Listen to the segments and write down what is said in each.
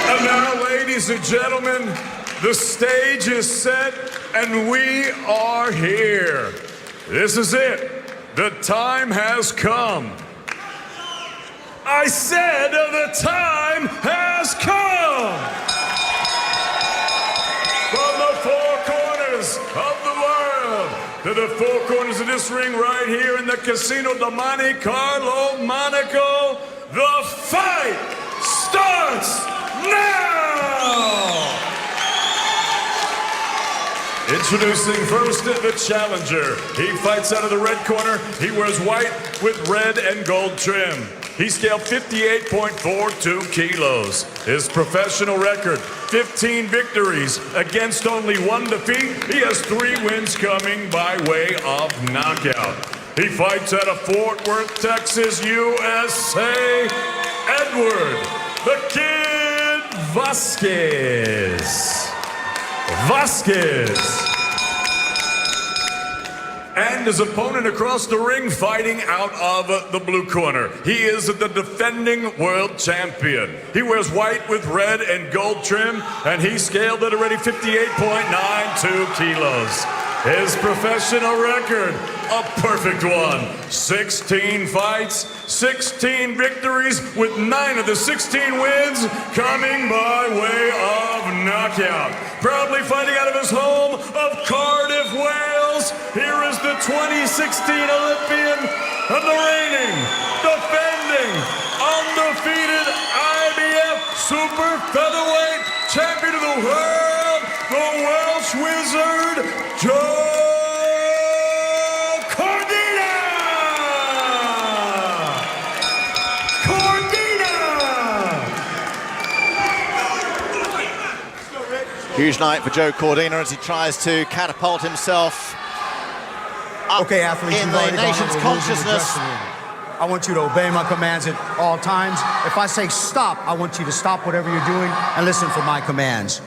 And now, ladies and gentlemen, the stage is set and we are here. This is it. The time has come. I said the time has come. From the four corners of the world to the four corners of this ring right here in the Casino de Monte Carlo, Monaco, the fight starts now! Introducing first the challenger. He fights out of the red corner. He wears white with red and gold trim. He scaled 58.42 kilos. His professional record, 15 victories against only 1 defeat. He has 3 wins coming by way of knockout. He fights out of Fort Worth, Texas, USA. Edward, the Kid Vazquez. Vazquez. And his opponent across the ring fighting out of the blue corner. He is the defending world champion. He wears white with red and gold trim, and he scaled at already 58.92 kilos. His professional record, a perfect one. 16 fights, 16 victories, with 9 of the 16 wins coming by way of knockout. Proudly fighting out of his home of Cardiff, Wales, here is the 2016 Olympian and the reigning, defending, undefeated IBF Super Featherweight Champion of the world, the Welsh Wizard, Joe Cordina! Cordina! Huge night for Joe Cordina as he tries to catapult himself up in the nation's consciousness. I want you to obey my commands at all times. If I say stop, I want you to stop whatever you're doing and listen for my commands.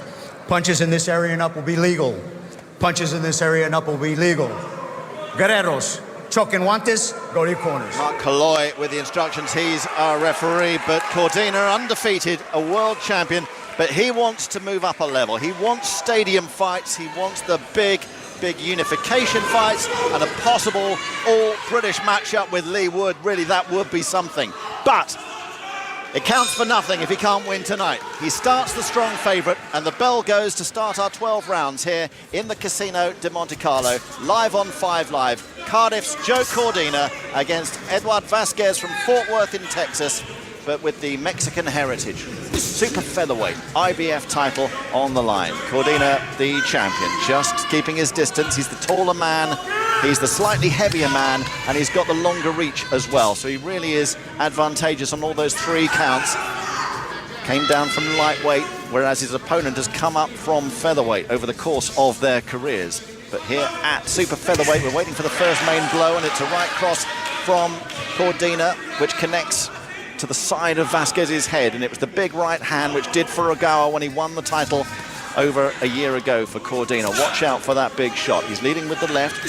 Punches in this area and up will be legal. Punches in this area and up will be legal. Guerreros, choque and guantes, go to your corners. Mark Kalloy with the instructions. He's our referee, but Cordina, undefeated, a world champion, but he wants to move up a level. He wants stadium fights. He wants the big unification fights and a possible all-British matchup with Lee Wood. Really, that would be something. But it counts for nothing if he can't win tonight. He starts the strong favourite, and the bell goes to start our 12 rounds here in the Casino de Monte Carlo, live on 5 Live. Cardiff's Joe Cordina against Edward Vazquez from Fort Worth in Texas, but with the Mexican heritage. Super featherweight IBF title on the line. Cordina, the champion, just keeping his distance. He's the taller man, he's the slightly heavier man, and he's got the longer reach as well. So he really is advantageous on all those 3 counts. Came down from lightweight, whereas his opponent has come up from featherweight over the course of their careers. But here at super featherweight, we're waiting for the first main blow, and it's a right cross from Cordina, which connects to the side of Vazquez's head, and it was the big right hand which did Furugawa when he won the title over a year ago for Cordina. Watch out for that big shot. He's leading with the left.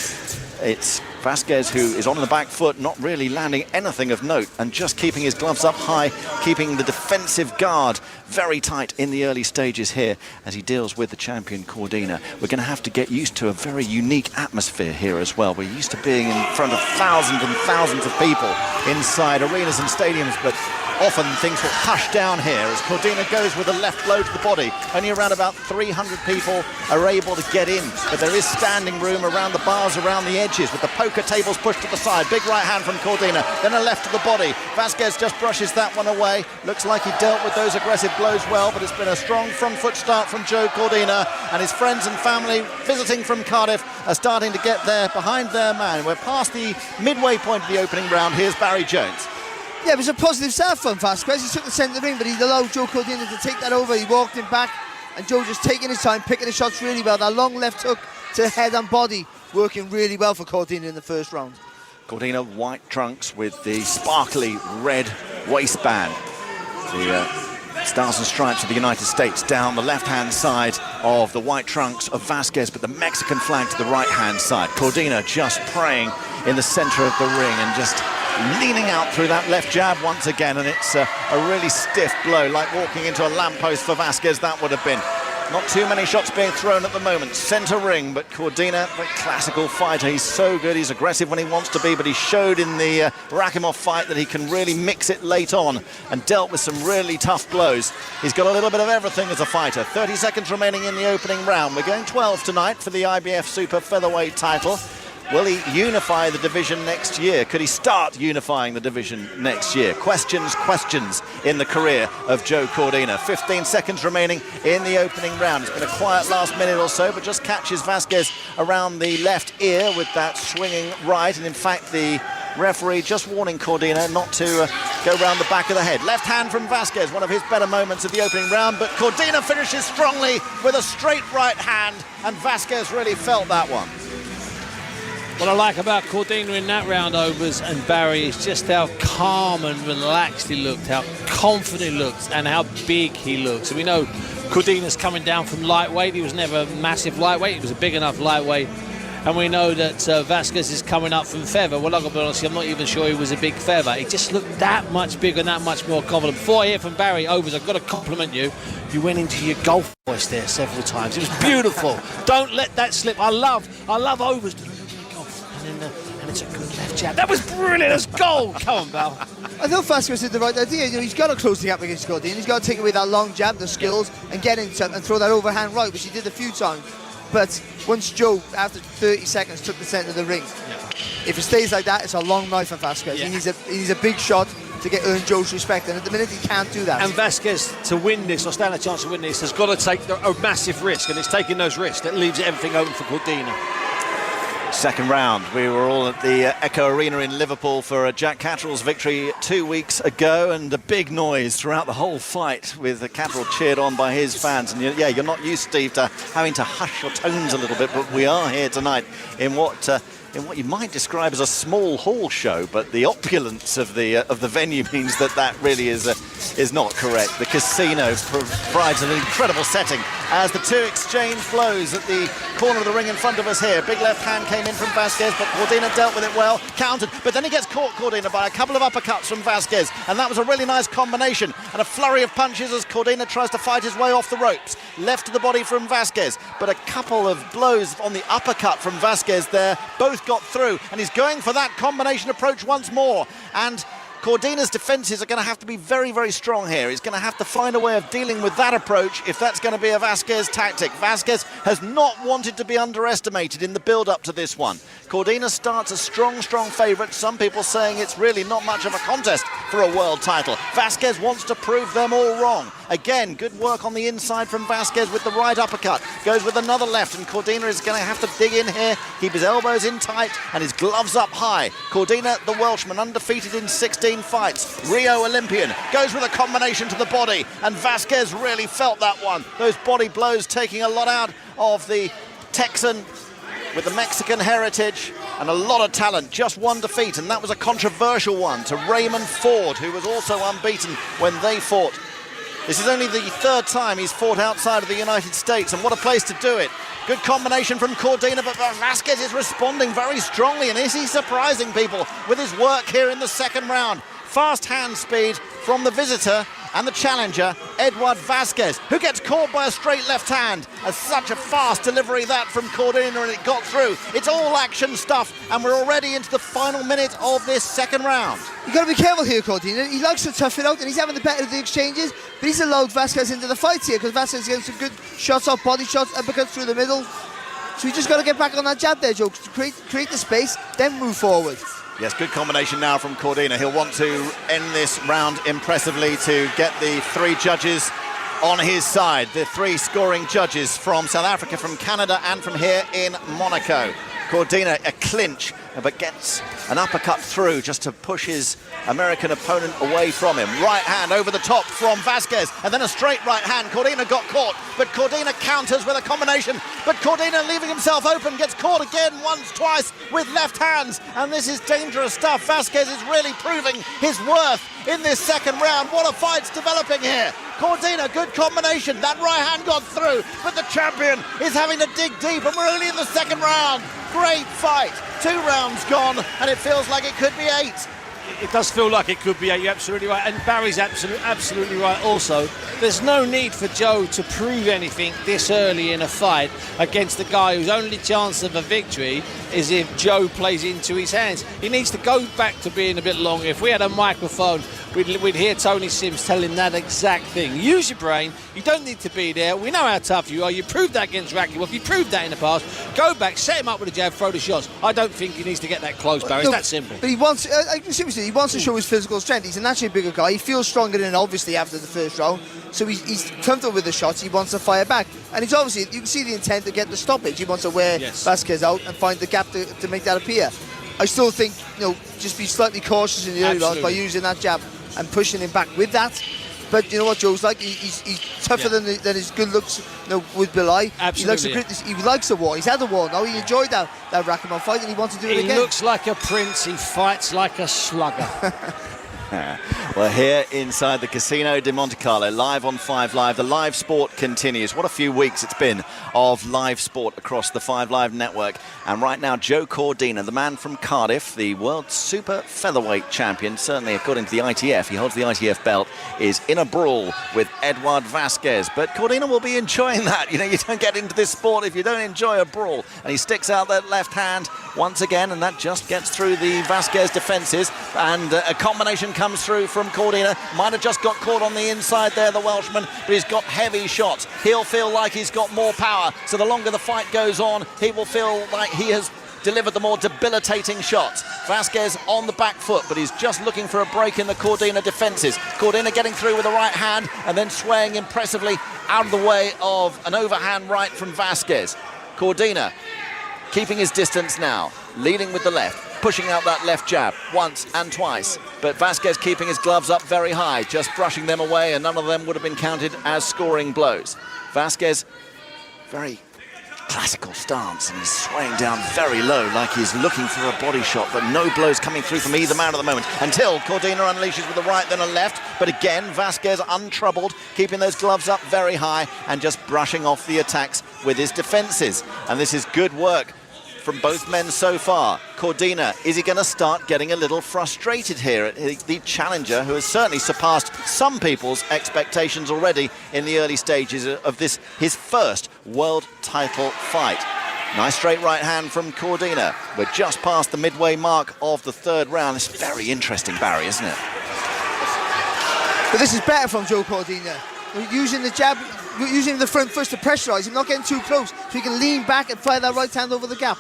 It's Vazquez who is on the back foot, not really landing anything of note, and just keeping his gloves up high, keeping the defensive guard very tight in the early stages here as he deals with the champion Cordina. We're going to have to get used to a very unique atmosphere here as well. We're used to being in front of thousands and thousands of people inside arenas and stadiums, but often things will hush down here as Cordina goes with a left blow to the body. Only around about 300 people are able to get in, but there is standing room around the bars, around the edges, with the poker tables pushed to the side. Big right hand from Cordina, then a left to the body. Vazquez just brushes that one away. Looks like he dealt with those aggressive blows well, but it's been a strong front foot start from Joe Cordina, and his friends and family visiting from Cardiff are starting to get there behind their man. We're past the midway point of the opening round. Here's Barry Jones. Yeah, it was a positive start from Vazquez. He took the centre ring, but he allowed Joe Cordina to take that over. He walked him back, and Joe just taking his time, picking his shots really well. That long left hook to head and body working really well for Cordina in the first round. Cordina, white trunks with the sparkly red waistband. The Stars and Stripes of the United States down the left-hand side of the white trunks of Vazquez, but the Mexican flag to the right-hand side. Cordina just praying in the center of the ring and just leaning out through that left jab once again, and it's a really stiff blow, like walking into a lamppost for Vazquez, that would have been. Not too many shots being thrown at the moment. Centre ring, but Cordina, very classical fighter. He's so good. He's aggressive when he wants to be, but he showed in the Rakimov fight that he can really mix it late on and dealt with some really tough blows. He's got a little bit of everything as a fighter. 30 seconds remaining in the opening round. We're going 12 tonight for the IBF Super Featherweight title. Will he unify the division next year? Could he start unifying the division next year? Questions in the career of Joe Cordina. 15 seconds remaining in the opening round. It's been a quiet last minute or so, but just catches Vazquez around the left ear with that swinging right. And in fact, the referee just warning Cordina not to go round the back of the head. Left hand from Vazquez, one of his better moments of the opening round, but Cordina finishes strongly with a straight right hand, and Vazquez really felt that one. What I like about Cordina in that round, Overs and Barry, is just how calm and relaxed he looked, how confident he looked, and how big he looks. And we know Cordina's coming down from lightweight. He was never a massive lightweight. He was a big enough lightweight. And we know that Vazquez is coming up from feather. Well, I've got to be honest, I'm not even sure he was a big feather. He just looked that much bigger and that much more confident. Before I hear from Barry, Overs, I've got to compliment you. You went into your golf voice there several times. It was beautiful. Don't let that slip. I love Overs. And it's a good left jab. That was brilliant. That's gold. Come on, Val. I thought Vazquez did the right idea. You know, he's got to close the gap against Cordina. He's got to take away that long jab, the skills, and get into and throw that overhand right, which he did a few times. But once Joe, after 30 seconds, took the centre of the ring, if it stays like that, it's a long night for Vazquez. Yeah. He needs a big shot to earn Joe's respect, and at the minute he can't do that. And Vazquez, to win this, or stand a chance to win this, has got to take a massive risk, and it's taking those risks that leaves everything open for Cordina. Second round. We were all at the Echo Arena in Liverpool for Jack Catterall's victory 2 weeks ago, and a big noise throughout the whole fight with Catterall cheered on by his fans. And you're not used, Steve, to having to hush your tones a little bit, but we are here tonight in what you might describe as a small hall show, but the opulence of the venue means that really is not correct. The casino provides an incredible setting as the two exchange blows at the corner of the ring in front of us here. Big left hand came in from Vazquez, but Cordina dealt with it well, countered, but then he gets caught, Cordina, by a couple of uppercuts from Vazquez, and that was a really nice combination, and a flurry of punches as Cordina tries to fight his way off the ropes. Left to the body from Vazquez, but a couple of blows on the uppercut from Vazquez there, both got through, and he's going for that combination approach once more, and Cordina's defences are going to have to be very, very strong here. He's going to have to find a way of dealing with that approach if that's going to be a Vazquez tactic. Vazquez has not wanted to be underestimated in the build-up to this one. Cordina starts a strong favourite. Some people saying it's really not much of a contest for a world title. Vazquez wants to prove them all wrong. Again, good work on the inside from Vazquez with the right uppercut. Goes with another left, and Cordina is going to have to dig in here, keep his elbows in tight and his gloves up high. Cordina, the Welshman, undefeated in 16 fights, Rio Olympian, goes with a combination to the body, and Vazquez really felt that one. Those body blows taking a lot out of the Texan with the Mexican heritage and a lot of talent. Just one defeat, and that was a controversial one to Raymond Ford, who was also unbeaten when they fought. This is only the third time he's fought outside of the United States, and what a place to do it. Good combination from Cordina, but Vazquez is responding very strongly, and is he surprising people with his work here in the second round? Fast hand speed from the visitor and the challenger, Edward Vazquez, who gets caught by a straight left hand. As such a fast delivery that from Cordina, and it got through. It's all action stuff, and we're already into the final minute of this second round. You've got to be careful here, Cordina. He likes to tough it out, and he's having the better of the exchanges, but he's allowed Vazquez into the fight here, because Vazquez getting some good shots off, body shots, uppercuts through the middle. So we just got to get back on that jab there, Joe, to create the space, then move forward. Yes, good combination now from Cordina. He'll want to end this round impressively to get the three judges on his side. The three scoring judges from South Africa, from Canada, and from here in Monaco. Cordina, a clinch, but gets an uppercut through just to push his American opponent away from him. Right hand over the top from Vazquez, and then a straight right hand. Cordina got caught, but Cordina counters with a combination. But Cordina, leaving himself open, gets caught again once, twice with left hands, and this is dangerous stuff. Vazquez is really proving his worth in this second round. What a fight's developing here. Cordina, good combination. That right hand got through, but the champion is having to dig deep, and we're only in the second round. Great fight. 2 rounds gone, and it feels like it could be 8. it does feel like it could be. You're absolutely right, and Barry's absolutely right also. There's no need for Joe to prove anything this early in a fight against a guy whose only chance of a victory is if Joe plays into his hands. He needs to go back to being a bit longer. If we had a microphone, we'd hear Tony Sims telling that exact thing. Use your brain. You don't need to be there. We know how tough you are. You proved that against Rakimov. You proved that in the past. Go back, set him up with a jab, throw the shots. I don't think he needs to get that close, Barry. It's that simple. But he wants, seriously, he wants to show his physical strength. He's a naturally bigger guy. He feels stronger than obviously after the first round. So he's comfortable with the shots. He wants to fire back. And he's obviously, you can see the intent to get the stoppage. He wants to wear Vazquez out and find the gap to make that appear. I still think, just be slightly cautious in the early rounds by using that jab and pushing him back with that. But you know what Joe's like? He's tougher than his good looks would belie. Absolutely. He likes the war. He's had the war now. He enjoyed that Rakimov fight and he wants to do it again. He looks like a prince. He fights like a slugger. We're here inside the Casino de Monte Carlo, live on 5 Live. The live sport continues. What a few weeks it's been of live sport across the 5 Live network. And right now, Joe Cordina, the man from Cardiff, the world super featherweight champion, certainly according to the ITF, he holds the ITF belt, is in a brawl with Edward Vazquez. But Cordina will be enjoying that. You don't get into this sport if you don't enjoy a brawl. And he sticks out that left hand once again, and that just gets through the Vazquez defences. And a combination comes through from Cordina. Might have just got caught on the inside there, the Welshman, but he's got heavy shots. He'll feel like he's got more power. So the longer the fight goes on, he will feel like he has delivered the more debilitating shots. Vazquez on the back foot, but he's just looking for a break in the Cordina defences. Cordina getting through with the right hand and then swaying impressively out of the way of an overhand right from Vazquez. Cordina keeping his distance now, leading with the left, pushing out that left jab once and twice. But Vazquez keeping his gloves up very high, just brushing them away, and none of them would have been counted as scoring blows. Vazquez, very classical stance, and he's swaying down very low like he's looking for a body shot, but no blows coming through from either man at the moment until Cordina unleashes with a right then a left. But again, Vazquez untroubled, keeping those gloves up very high and just brushing off the attacks with his defences. And this is good work from both men so far. Cordina, is he going to start getting a little frustrated here at the challenger, who has certainly surpassed some people's expectations already in the early stages of this, his first world title fight? Nice straight right hand from Cordina. We're just past the midway mark of the third round. It's very interesting, Barry, isn't it? But this is better from Joe Cordina. Using the jab, using the front first to pressurise him, not getting too close, so he can lean back and fire that right hand over the gap.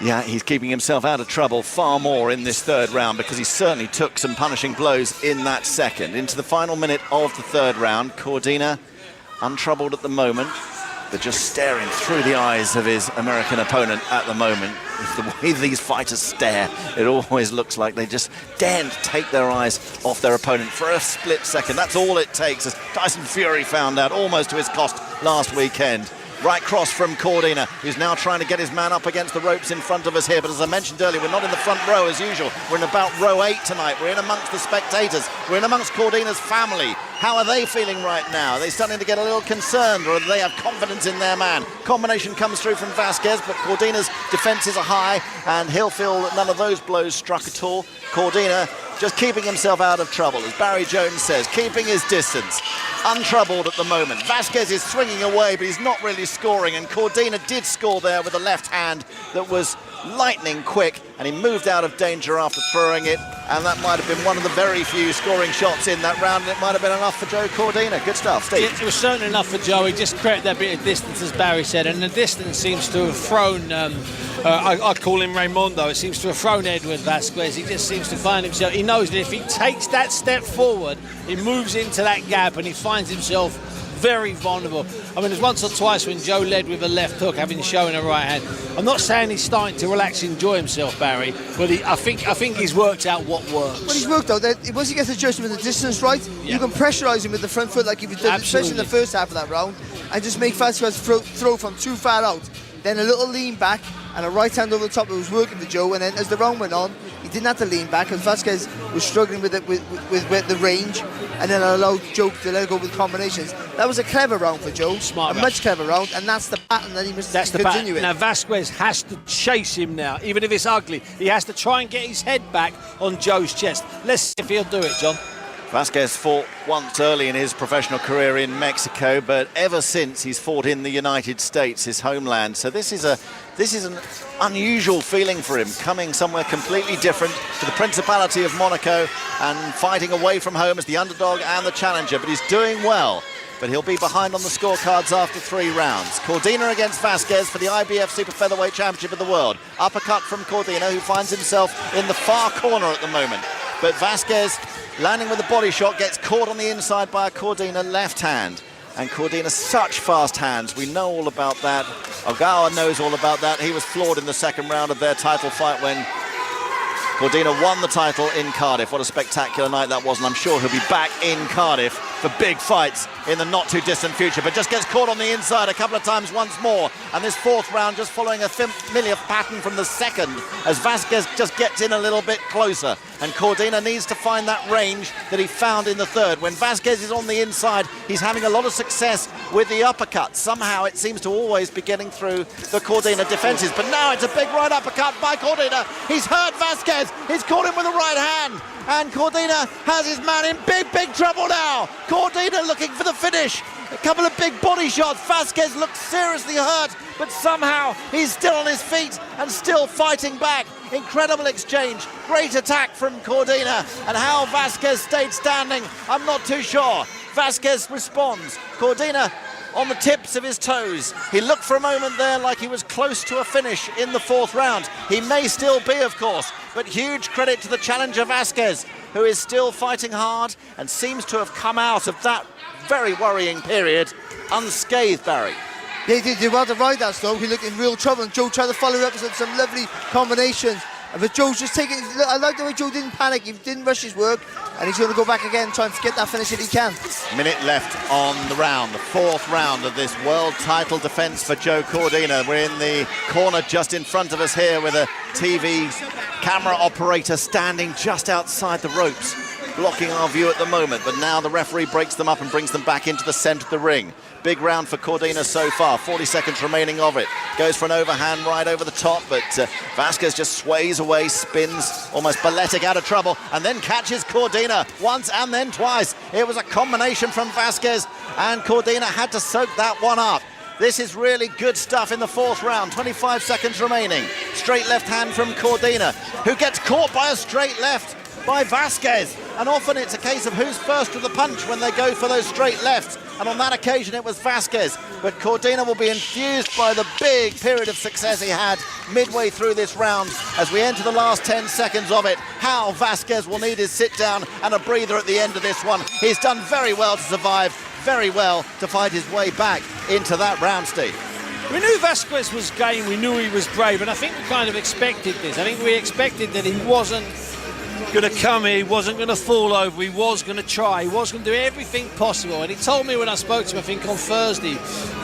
Yeah, he's keeping himself out of trouble far more in this third round, because he certainly took some punishing blows in that second. Into the final minute of the third round, Cordina untroubled at the moment, but just staring through the eyes of his American opponent at the moment. The way these fighters stare, it always looks like they just daren't take their eyes off their opponent for a split second. That's all it takes, as Tyson Fury found out, almost to his cost last weekend. Right cross from Cordina, who's now trying to get his man up against the ropes in front of us here. But as I mentioned earlier, we're not in the front row as usual. We're in about row 8 tonight. We're in amongst the spectators. We're in amongst Cordina's family. How are they feeling right now? Are they starting to get a little concerned, or do they have confidence in their man? Combination comes through from Vazquez, but Cordina's defences are high, and he'll feel that none of those blows struck at all. Cordina just keeping himself out of trouble, as Barry Jones says, keeping his distance, untroubled at the moment. Vazquez is swinging away, but he's not really scoring, and Cordina did score there with a left hand that was lightning quick, and he moved out of danger after throwing it, and that might have been one of the very few scoring shots in that round, and it might have been enough for Joe Cordina. Good stuff, Steve. It was certainly enough for Joe. He just created that bit of distance, as Barry said, and the distance seems to have thrown, I'd call him Raymondo, it seems to have thrown Edward Vazquez. He just seems to find himself, he knows that if he takes that step forward, he moves into that gap and he finds himself very vulnerable. I mean, there's once or twice when Joe led with a left hook, having shown a right hand. I'm not saying he's starting to relax and enjoy himself, Barry, but I think he's worked out what works. Well, he's worked out that once he gets adjusted with the distance right, you can pressurise him with the front foot like he did, especially in the first half of that round, and just make Vazquez throw from too far out. Then a little lean back and a right hand over the top that was working for Joe, and then as the round went on, he didn't have to lean back, because Vazquez was struggling with the range, and then allowed Joe to let it go with combinations. That was a clever round for Joe. Smart a much clever round, and that's the pattern that he must continue with. Now Vazquez has to chase him now, even if it's ugly. He has to try and get his head back on Joe's chest. Let's see if he'll do it, John. Vazquez fought once early in his professional career in Mexico, but ever since he's fought in the United States, his homeland. So this is an unusual feeling for him, coming somewhere completely different to the Principality of Monaco and fighting away from home as the underdog and the challenger. But he's doing well. But he'll be behind on the scorecards after 3 rounds. Cordina against Vazquez for the IBF Super Featherweight Championship of the World. Uppercut from Cordina, who finds himself in the far corner at the moment. But Vazquez, landing with a body shot, gets caught on the inside by a Cordina left hand. And Cordina, such fast hands. We know all about that. Ogawa knows all about that. He was floored in the second round of their title fight when Cordina won the title in Cardiff. What a spectacular night that was, and I'm sure he'll be back in Cardiff for big fights in the not-too-distant future, but just gets caught on the inside a couple of times once more. And this 4th round just following a familiar pattern from the second, as Vazquez just gets in a little bit closer. And Cordina needs to find that range that he found in the 3rd. When Vazquez is on the inside, he's having a lot of success with the uppercut. Somehow it seems to always be getting through the Cordina defences. But now it's a big right uppercut by Cordina. He's hurt Vazquez. He's caught him with the right hand. And Cordina has his man in big trouble now. Cordina looking for the finish. A couple of big body shots. Vazquez looks seriously hurt, but somehow he's still on his feet and still fighting back. Incredible exchange. Great attack from Cordina. And how Vazquez stayed standing, I'm not too sure. Vazquez responds. Cordina on the tips of his toes. He looked for a moment there like he was close to a finish in the 4th round. He may still be, of course, but huge credit to the challenger Vazquez, who is still fighting hard and seems to have come out of that very worrying period unscathed, Barry. They did well to ride that slow. He looked in real trouble, and Joe tried to follow it up with some lovely combinations. But Joe's just taking... I like the way Joe didn't panic. He didn't rush his work, and he's going to go back again and try and get that finish if he can. Minute left on the round, the 4th round of this world title defence for Joe Cordina. We're in the corner just in front of us here with a TV camera operator standing just outside the ropes, blocking our view at the moment. But now the referee breaks them up and brings them back into the centre of the ring. Big round for Cordina so far, 40 seconds remaining of it. Goes for an overhand right over the top, but Vazquez just sways away, spins, almost balletic out of trouble, and then catches Cordina once and then twice. It was a combination from Vazquez, and Cordina had to soak that one up. This is really good stuff in the 4th round, 25 seconds remaining. Straight left hand from Cordina, who gets caught by a straight left by Vazquez. And often it's a case of who's first to the punch when they go for those straight lefts. And on that occasion it was Vazquez. But Cordina will be infused by the big period of success he had midway through this round as we enter the last 10 seconds of it. How Vazquez will need his sit down and a breather at the end of this one. He's done very well to survive, very well to fight his way back into that round, Steve. We knew Vazquez was game, we knew he was brave, and I think we kind of expected this. I think we expected that he wasn't going to come here, he wasn't going to fall over, he was going to try, he was going to do everything possible. And he told me when I spoke to him, I think on Thursday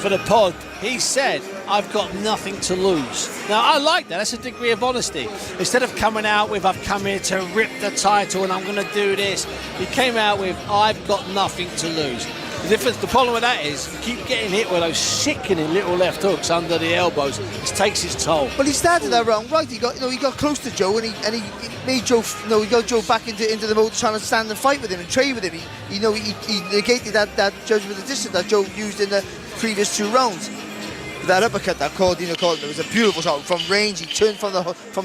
for the pod, he said, I've got nothing to lose. Now I like that, that's a degree of honesty. Instead of coming out with, I've come here to rip the title and I'm going to do this, he came out with, I've got nothing to lose. The problem with that is you keep getting hit with those sickening little left hooks under the elbows. It takes his toll. Well, he started that round right. He got close to Joe, and he made Joe. He got Joe back into the mode, trying to stand and fight with him and trade with him. He negated that judgment of distance that Joe used in the previous 2 rounds. That uppercut that Cordina called, it was a beautiful shot from range. He turned from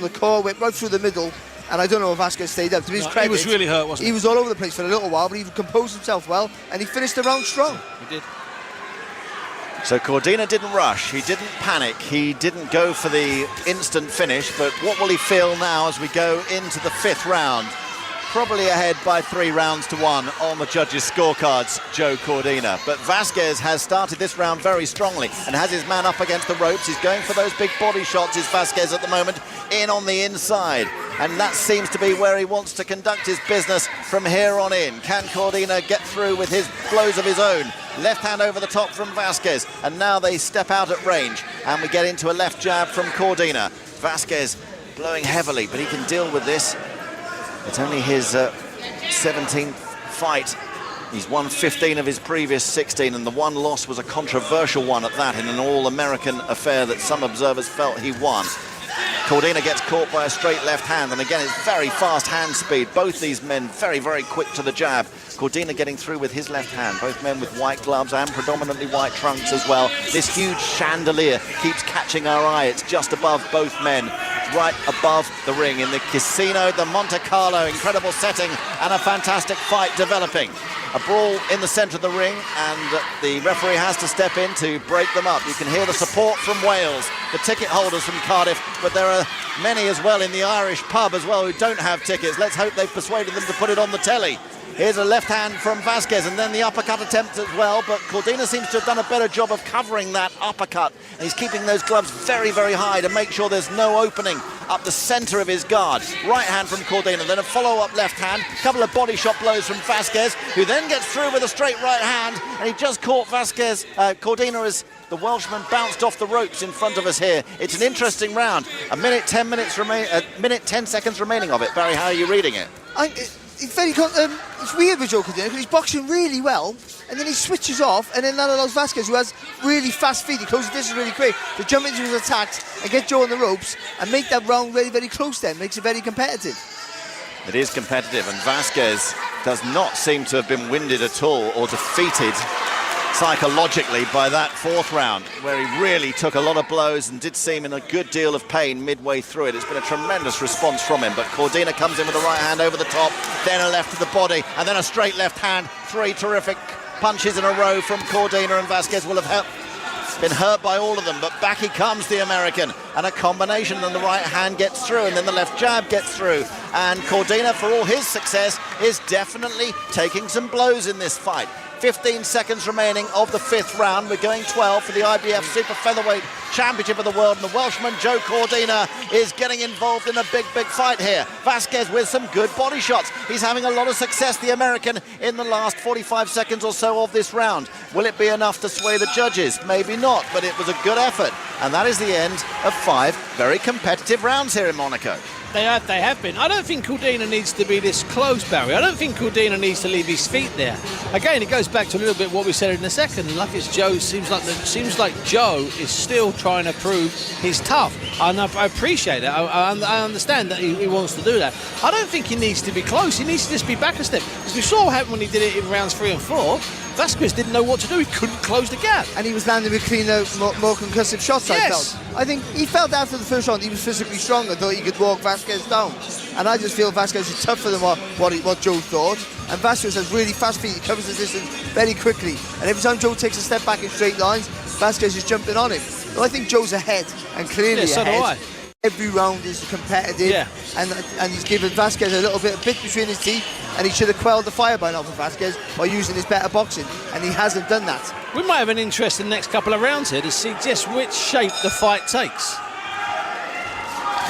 the core, went right through the middle. And I don't know if Vazquez stayed up. To his credit, he was really hurt, wasn't he? He was all over the place for a little while, but he composed himself well, and he finished the round strong. He did. So Cordina didn't rush, he didn't panic, he didn't go for the instant finish, but what will he feel now as we go into the 5th round? Probably ahead by 3 rounds to 1 on the judges' scorecards, Joe Cordina. But Vazquez has started this round very strongly and has his man up against the ropes. He's going for those big body shots, is Vazquez at the moment, in on the inside. And that seems to be where he wants to conduct his business from here on in. Can Cordina get through with his blows of his own? Left hand over the top from Vazquez, and now they step out at range, and we get into a left jab from Cordina. Vazquez blowing heavily, but he can deal with this. It's only his 17th fight. He's won 15 of his previous 16, and the one loss was a controversial one at that, in an all-American affair that some observers felt he won. Cordina gets caught by a straight left hand, and again it's very fast hand speed. Both these men very, very quick to the jab. Cordina getting through with his left hand. Both men with white gloves and predominantly white trunks as well. This huge chandelier keeps catching our eye. It's just above both men, right above the ring in the Casino de Monte Carlo. Incredible setting and a fantastic fight developing. A brawl in the centre of the ring, and the referee has to step in to break them up. You can hear the support from Wales, the ticket holders from Cardiff, but there are many as well in the Irish pub as well who don't have tickets. Let's hope they've persuaded them to put it on the telly. Here's a left hand from Vazquez, and then the uppercut attempt as well, but Cordina seems to have done a better job of covering that uppercut. And he's keeping those gloves very, very high to make sure there's no opening up the centre of his guard. Right hand from Cordina, then a follow-up left hand, a couple of body shot blows from Vazquez, who then gets through with a straight right hand, and he just caught Cordina as the Welshman bounced off the ropes in front of us here. It's an interesting round. A minute 10 seconds remaining of it. Barry, how are you reading it? It's weird with Joe Cordina because he's boxing really well, and then he switches off, and then that allows Vazquez, who has really fast feet, he closes the distance really quick, to jump into his attacks and get Joe on the ropes and make that round very, very close. Then makes it very competitive. It is competitive, and Vazquez does not seem to have been winded at all or defeated psychologically by that fourth round, where he really took a lot of blows and did seem in a good deal of pain midway through it. It's been a tremendous response from him, but Cordina comes in with a right hand over the top, then a left to the body, and then a straight left hand. Three terrific punches in a row from Cordina, and Vazquez will have been hurt by all of them, but back he comes, the American, and a combination, and the right hand gets through, and then the left jab gets through, and Cordina, for all his success, is definitely taking some blows in this fight. 15 seconds remaining of the fifth round. We're going 12 for the IBF Super Featherweight Championship of the World, and the Welshman Joe Cordina is getting involved in a big, big fight here. Vazquez with some good body shots. He's having a lot of success, the American, in the last 45 seconds or so of this round. Will it be enough to sway the judges? Maybe not, but it was a good effort. And that is the end of 5 very competitive rounds here in Monaco. They have been. I don't think Cordina needs to be this close, Barry. I don't think Cordina needs to leave his feet there. Again, it goes back to a little bit what we said in a second. Like it's Joe, seems like Joe is still trying to prove he's tough, and I appreciate that. I understand that he wants to do that. I don't think he needs to be close. He needs to just be back a step, because we saw what happened when he did it in rounds 3 and 4. Vazquez didn't know what to do. He couldn't close the gap. And he was landing with cleaner, more concussive shots, yes. I felt. I think he felt after the first round he was physically stronger, thought he could walk Vazquez down. And I just feel Vazquez is tougher than what Joe thought. And Vazquez has really fast feet. He covers the distance very quickly. And every time Joe takes a step back in straight lines, Vazquez is jumping on him. But I think Joe's ahead, and clearly so ahead. do I. Every round is competitive, and he's given Vazquez a bit between his teeth, and he should have quelled the fire by now for Vazquez by using his better boxing, and he hasn't done that. We might have an interest in the next couple of rounds here to see just which shape the fight takes.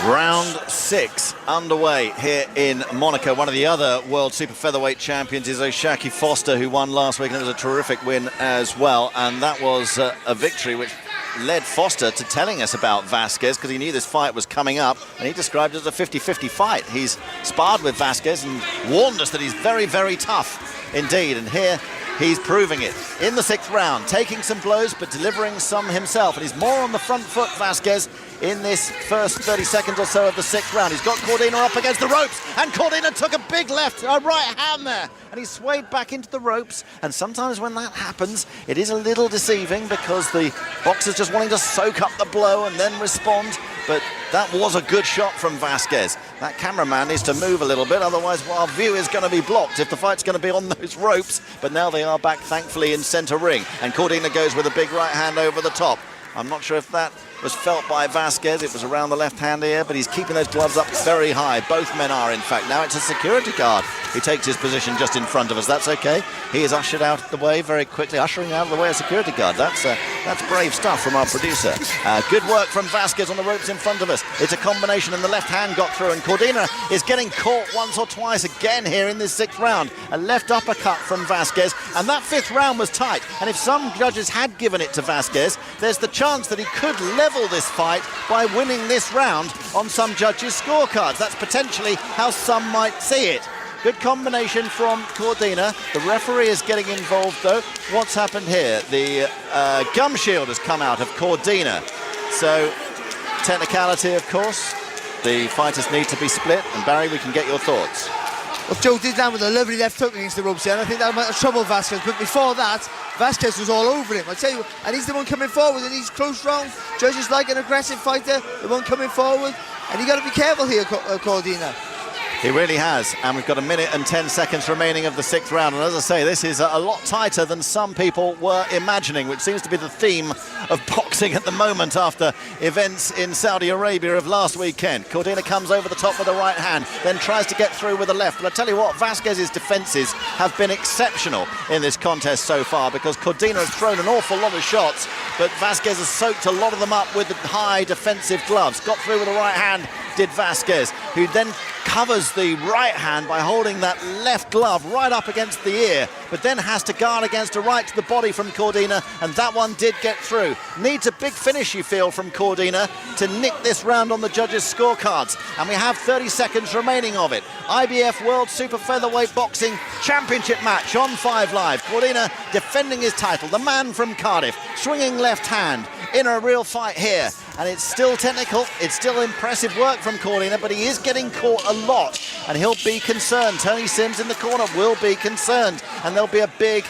Round 6 underway here in Monaco. One of the other world super featherweight champions is Oshaki Foster, who won last week, and it was a terrific win as well, and that was a victory which led Foster to telling us about Vazquez, because he knew this fight was coming up, and he described it as a 50-50 fight. He's sparred with Vazquez and warned us that he's very, very tough indeed, and here he's proving it in the 6th round, taking some blows but delivering some himself, and he's more on the front foot, Vazquez, in this first 30 seconds or so of the 6th round. He's got Cordina up against the ropes, and Cordina took a big right hand there, and he swayed back into the ropes, and sometimes when that happens, it is a little deceiving because the boxer's just wanting to soak up the blow and then respond, but that was a good shot from Vazquez. That cameraman needs to move a little bit, otherwise our view is going to be blocked if the fight's going to be on those ropes, but now they are back, thankfully, in centre ring, and Cordina goes with a big right hand over the top. I'm not sure if that was felt by Vazquez. It was around the left hand here, but he's keeping those gloves up very high. Both men are, in fact. Now it's a security guard who takes his position just in front of us. That's okay. He is ushered out of the way very quickly, ushering out of the way a security guard. That's That's brave stuff from our producer. Good work from Vazquez on the ropes in front of us. It's a combination, and the left hand got through, and Cordina is getting caught once or twice again here in this 6th round. A left uppercut from Vazquez, and that 5th round was tight. And if some judges had given it to Vazquez, there's the chance that he could level this fight by winning this round on some judges' scorecards. That's potentially how some might see it. Good combination from Cordina. The referee is getting involved, though. What's happened here? The gum shield has come out of Cordina. So, technicality, of course. The fighters need to be split. And Barry, we can get your thoughts. Well, Joe did land with a lovely left hook against the ropes there, and I think that might have troubled Vazquez. But before that, Vazquez was all over him. I tell you, and he's the one coming forward in these close rounds. Judges like an aggressive fighter, the one coming forward. And you got to be careful here, Cordina. He really has, and we've got 1 minute and 10 seconds remaining of the 6th round, and as I say, this is a lot tighter than some people were imagining, which seems to be the theme of boxing at the moment after events in Saudi Arabia of last weekend. Cordina comes over the top with the right hand, then tries to get through with the left, but I tell you what, Vazquez's defences have been exceptional in this contest so far, because Cordina has thrown an awful lot of shots, but Vazquez has soaked a lot of them up with the high defensive gloves. Got through with the right hand, did Vazquez, who then covers the right hand by holding that left glove right up against the ear, but then has to guard against a right to the body from Cordina, and that one did get through. Needs a big finish, you feel, from Cordina to nick this round on the judges' scorecards, and we have 30 seconds remaining of it. IBF World Super Featherweight Boxing Championship match on 5 Live. Cordina defending his title, the man from Cardiff, swinging left hand in a real fight here. And it's still technical, it's still impressive work from Cordina, but he is getting caught a lot, and he'll be concerned. Tony Sims in the corner will be concerned, and there'll be a big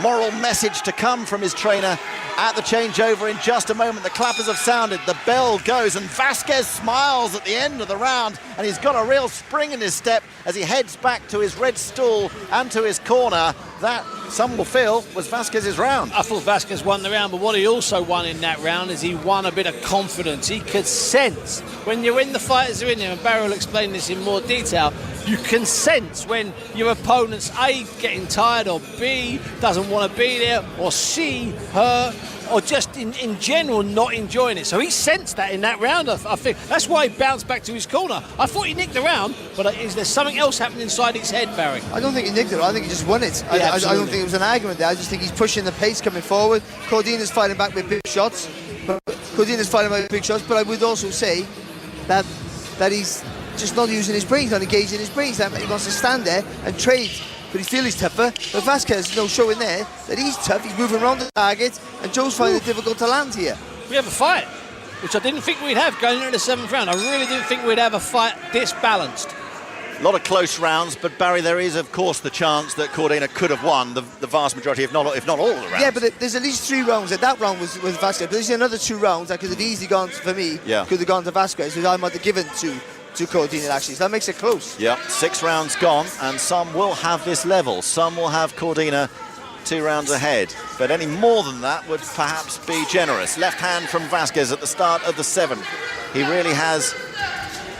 moral message to come from his trainer at the changeover in just a moment. The clappers have sounded, the bell goes, and Vazquez smiles at the end of the round, and he's got a real spring in his step as he heads back to his red stool and to his corner. That, some will feel, was Vazquez's round. I thought Vazquez won the round, but what he also won in that round is he won a bit of confidence. He could sense when you're in the fighters are in there, and Barry will explain this in more detail, you can sense when your opponent's A, getting tired, or B, doesn't want to be there, or C, her, or just in general not enjoying it. So he sensed that in that round, I think. That's why he bounced back to his corner. I thought he nicked the round, but is there something else happening inside his head, Barry? I don't think he nicked it. I think he just won it. Yeah, I don't think it was an argument there. I just think he's pushing the pace coming forward. Cordina's fighting back with big shots. But I would also say that he's just not using his brains, not engaging his brains. That he wants to stand there and trade. But he feels he's tougher. But Vazquez, showing there that he's tough. He's moving around the target, and Joe's finding it difficult to land here. We have a fight, which I didn't think we'd have going into the 7th round. I really didn't think we'd have a fight this balanced. A lot of close rounds, but Barry, there is of course the chance that Cordina could have won the vast majority, if not all the rounds. Yeah, but there's at least 3 rounds. That round was Vazquez, but there's another 2 rounds that could have easily gone for me. Yeah. Could have gone to Vazquez, which I might have given to Cordina actually. So that makes it close. Yeah, 6 rounds gone, and some will have this level. Some will have Cordina 2 rounds ahead, but any more than that would perhaps be generous. Left hand from Vazquez at the start of the 7th. He really has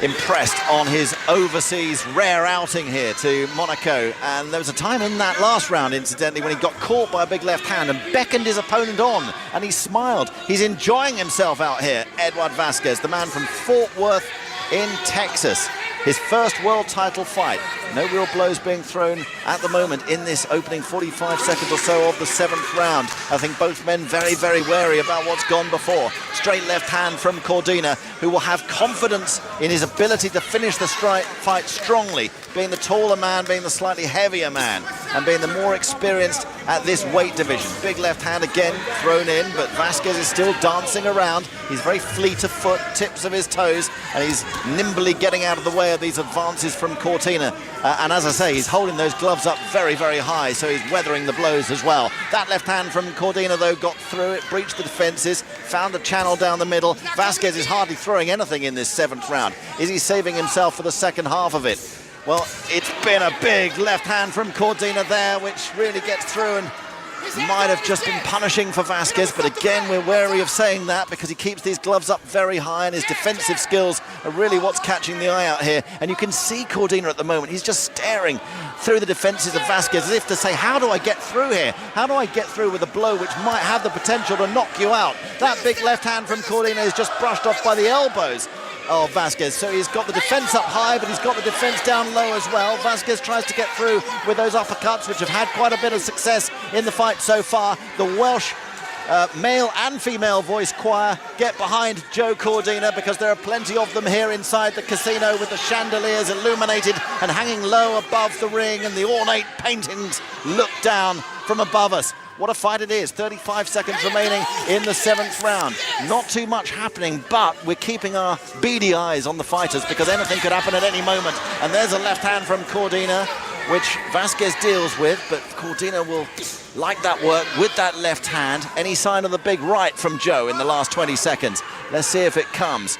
impressed on his overseas rare outing here to Monaco, and there was a time in that last round, incidentally, when he got caught by a big left hand and beckoned his opponent on, and he smiled. He's enjoying himself out here, Edward Vazquez, the man from Fort Worth in Texas. His first world title fight. No real blows being thrown at the moment in this opening 45 seconds or so of the 7th round. I think both men very, very wary about what's gone before. Straight left hand from Cordina, who will have confidence in his ability to finish the fight strongly, being the taller man, being the slightly heavier man, and being the more experienced at this weight division. Big left hand again thrown in, but Vazquez is still dancing around. He's very fleet of foot, tips of his toes, and he's nimbly getting out of the way of these advances from Cordina. And as I say, he's holding those gloves up very, very high, so he's weathering the blows as well. That left hand from Cordina, though, got through it, breached the defences, found the channel down the middle. Vazquez is hardly throwing anything in this 7th round. Is he saving himself for the second half of it? Well, it's been a big left hand from Cordina there, which really gets through, and might have just been punishing for Vazquez, but again, we're wary of saying that because he keeps these gloves up very high and his defensive skills are really what's catching the eye out here. And you can see Cordina at the moment. He's just staring through the defences of Vazquez as if to say, how do I get through here? How do I get through with a blow which might have the potential to knock you out? That big left hand from Cordina is just brushed off by the elbows of Vazquez. So he's got the defence up high, but he's got the defence down low as well. Vazquez tries to get through with those uppercuts, which have had quite a bit of success in the fight so far. The Welsh male and female voice choir get behind Joe Cordina because there are plenty of them here inside the casino with the chandeliers illuminated and hanging low above the ring, and the ornate paintings look down from above us. What a fight it is. 35 seconds remaining in the 7th round. Not too much happening, but we're keeping our beady eyes on the fighters because anything could happen at any moment. And there's a left hand from Cordina, which Vazquez deals with, but Cordina will like that work with that left hand. Any sign of the big right from Joe in the last 20 seconds? Let's see if it comes.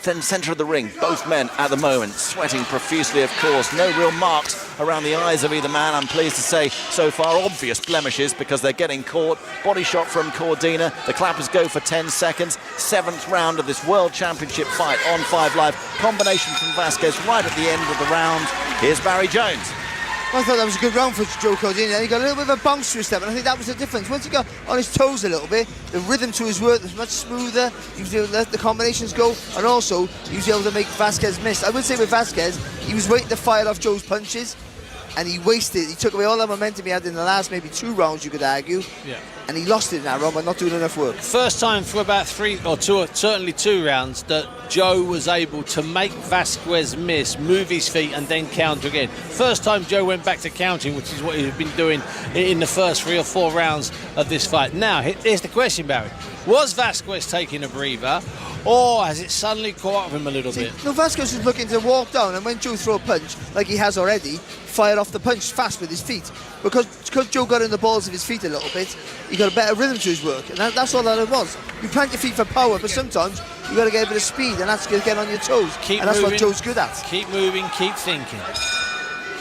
Then centre of the ring, both men at the moment sweating profusely, of course. No real marks around the eyes of either man, I'm pleased to say. So far, obvious blemishes because they're getting caught. Body shot from Cordina. The clappers go for 10 seconds. 7th round of this World Championship fight on 5 Live. Combination from Vazquez right at the end of the round. Here's Barry Jones. I thought that was a good round for Joe Cordina. He got a little bit of a bounce to his step, and I think that was the difference. Once he got on his toes a little bit, the rhythm to his work was much smoother. He was able to let the combinations go, and also he was able to make Vazquez miss. I would say with Vazquez, he was waiting to fire off Joe's punches, and he took away all that momentum he had in the last maybe 2 rounds, you could argue. Yeah. And he lost it in that round by not doing enough work. First time for about 3 or 2, certainly 2 rounds, that Joe was able to make Vazquez miss, move his feet, and then counter again. First time Joe went back to countering, which is what he's been doing in the first 3 or 4 rounds of this fight. Now, here's the question, Barry. Was Vazquez taking a breather, or has it suddenly caught up with him a little bit? No, Vazquez was looking to walk down, and when Joe threw a punch, like he has already, fire off the punch fast with his feet. Because Joe got in the balls of his feet a little bit, he got a better rhythm to his work, and that's all that it was. You plant your feet for power, but sometimes you got to get a bit of speed, and that's going to get on your toes. Keep and that's moving, what Joe's good at. Keep moving, keep thinking.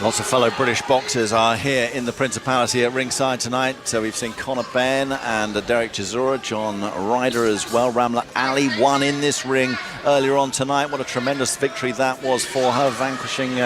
Lots of fellow British boxers are here in the Principality at ringside tonight. So we've seen Conor Benn and Derek Chisora, John Ryder as well. Ramla Ali won in this ring earlier on tonight. What a tremendous victory that was for her, vanquishing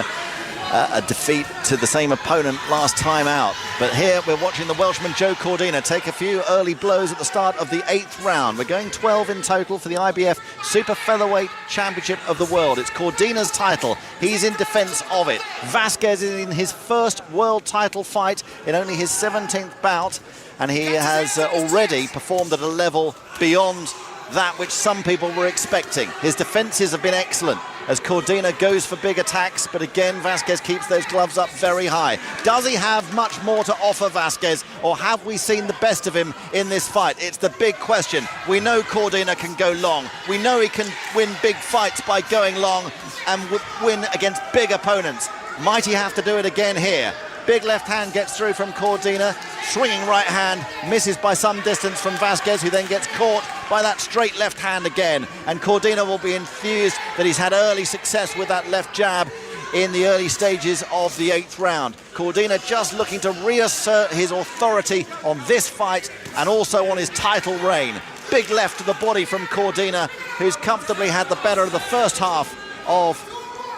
a defeat to the same opponent last time out. But here we're watching the Welshman Joe Cordina take a few early blows at the start of the 8th round. We're going 12 in total for the IBF Super Featherweight Championship of the World. It's Cordina's title. He's in defence of it. Vazquez is in his first world title fight in only his 17th bout, and he has already performed at a level beyond that which some people were expecting. His defences have been excellent as Cordina goes for big attacks, but again Vazquez keeps those gloves up very high. Does he have much more to offer, Vazquez, or have we seen the best of him in this fight? It's the big question. We know Cordina can go long. We know he can win big fights by going long and win against big opponents. Might he have to do it again here? Big left hand gets through from Cordina. Swinging right hand misses by some distance from Vazquez, who then gets caught by that straight left hand again. And Cordina will be enthused that he's had early success with that left jab in the early stages of the 8th round. Cordina just looking to reassert his authority on this fight and also on his title reign. Big left to the body from Cordina, who's comfortably had the better of the first half of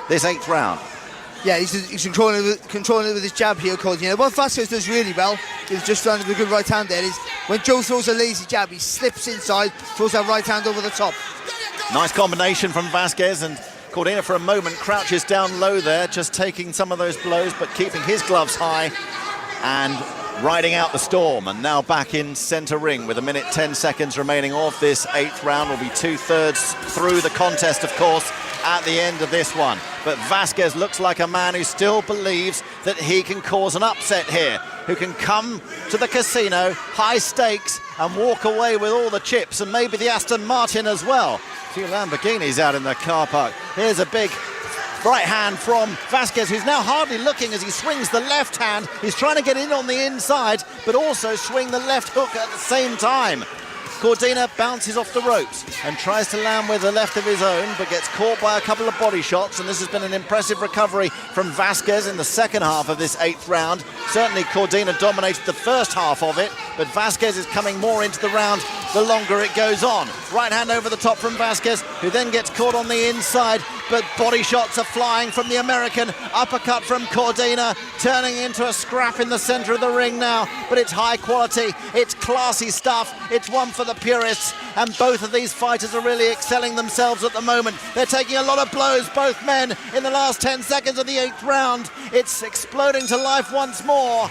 this 8th round. Yeah, he's controlling it with his jab here, Cordina. What Vazquez does really well, is just landed with a good right hand there, is when Joe throws a lazy jab, he slips inside, throws that right hand over the top. Nice combination from Vazquez, and Cordina for a moment crouches down low there, just taking some of those blows, but keeping his gloves high and riding out the storm. And now back in centre ring with 1:10 seconds remaining of this 8th round. Will be 2/3 through the contest, of course, at the end of this one. But Vazquez looks like a man who still believes that he can cause an upset here, who can come to the casino, high stakes, and walk away with all the chips and maybe the Aston Martin as well. A few Lamborghinis out in the car park. Here's a big right hand from Vazquez, who's now hardly looking as he swings the left hand. He's trying to get in on the inside, but also swing the left hook at the same time. Cordina bounces off the ropes and tries to land with the left of his own, but gets caught by a couple of body shots, and this has been an impressive recovery from Vazquez in the second half of this 8th round. Certainly Cordina dominated the first half of it, but Vazquez is coming more into the round the longer it goes on. Right hand over the top from Vazquez, who then gets caught on the inside, but body shots are flying from the American. Uppercut from Cordina, turning into a scrap in the center of the ring now, but it's high quality, it's classy stuff, it's one for the purists, and both of these fighters are really excelling themselves at the moment. They're taking a lot of blows, both men, in the last 10 seconds of the 8th round. It's exploding to life once more.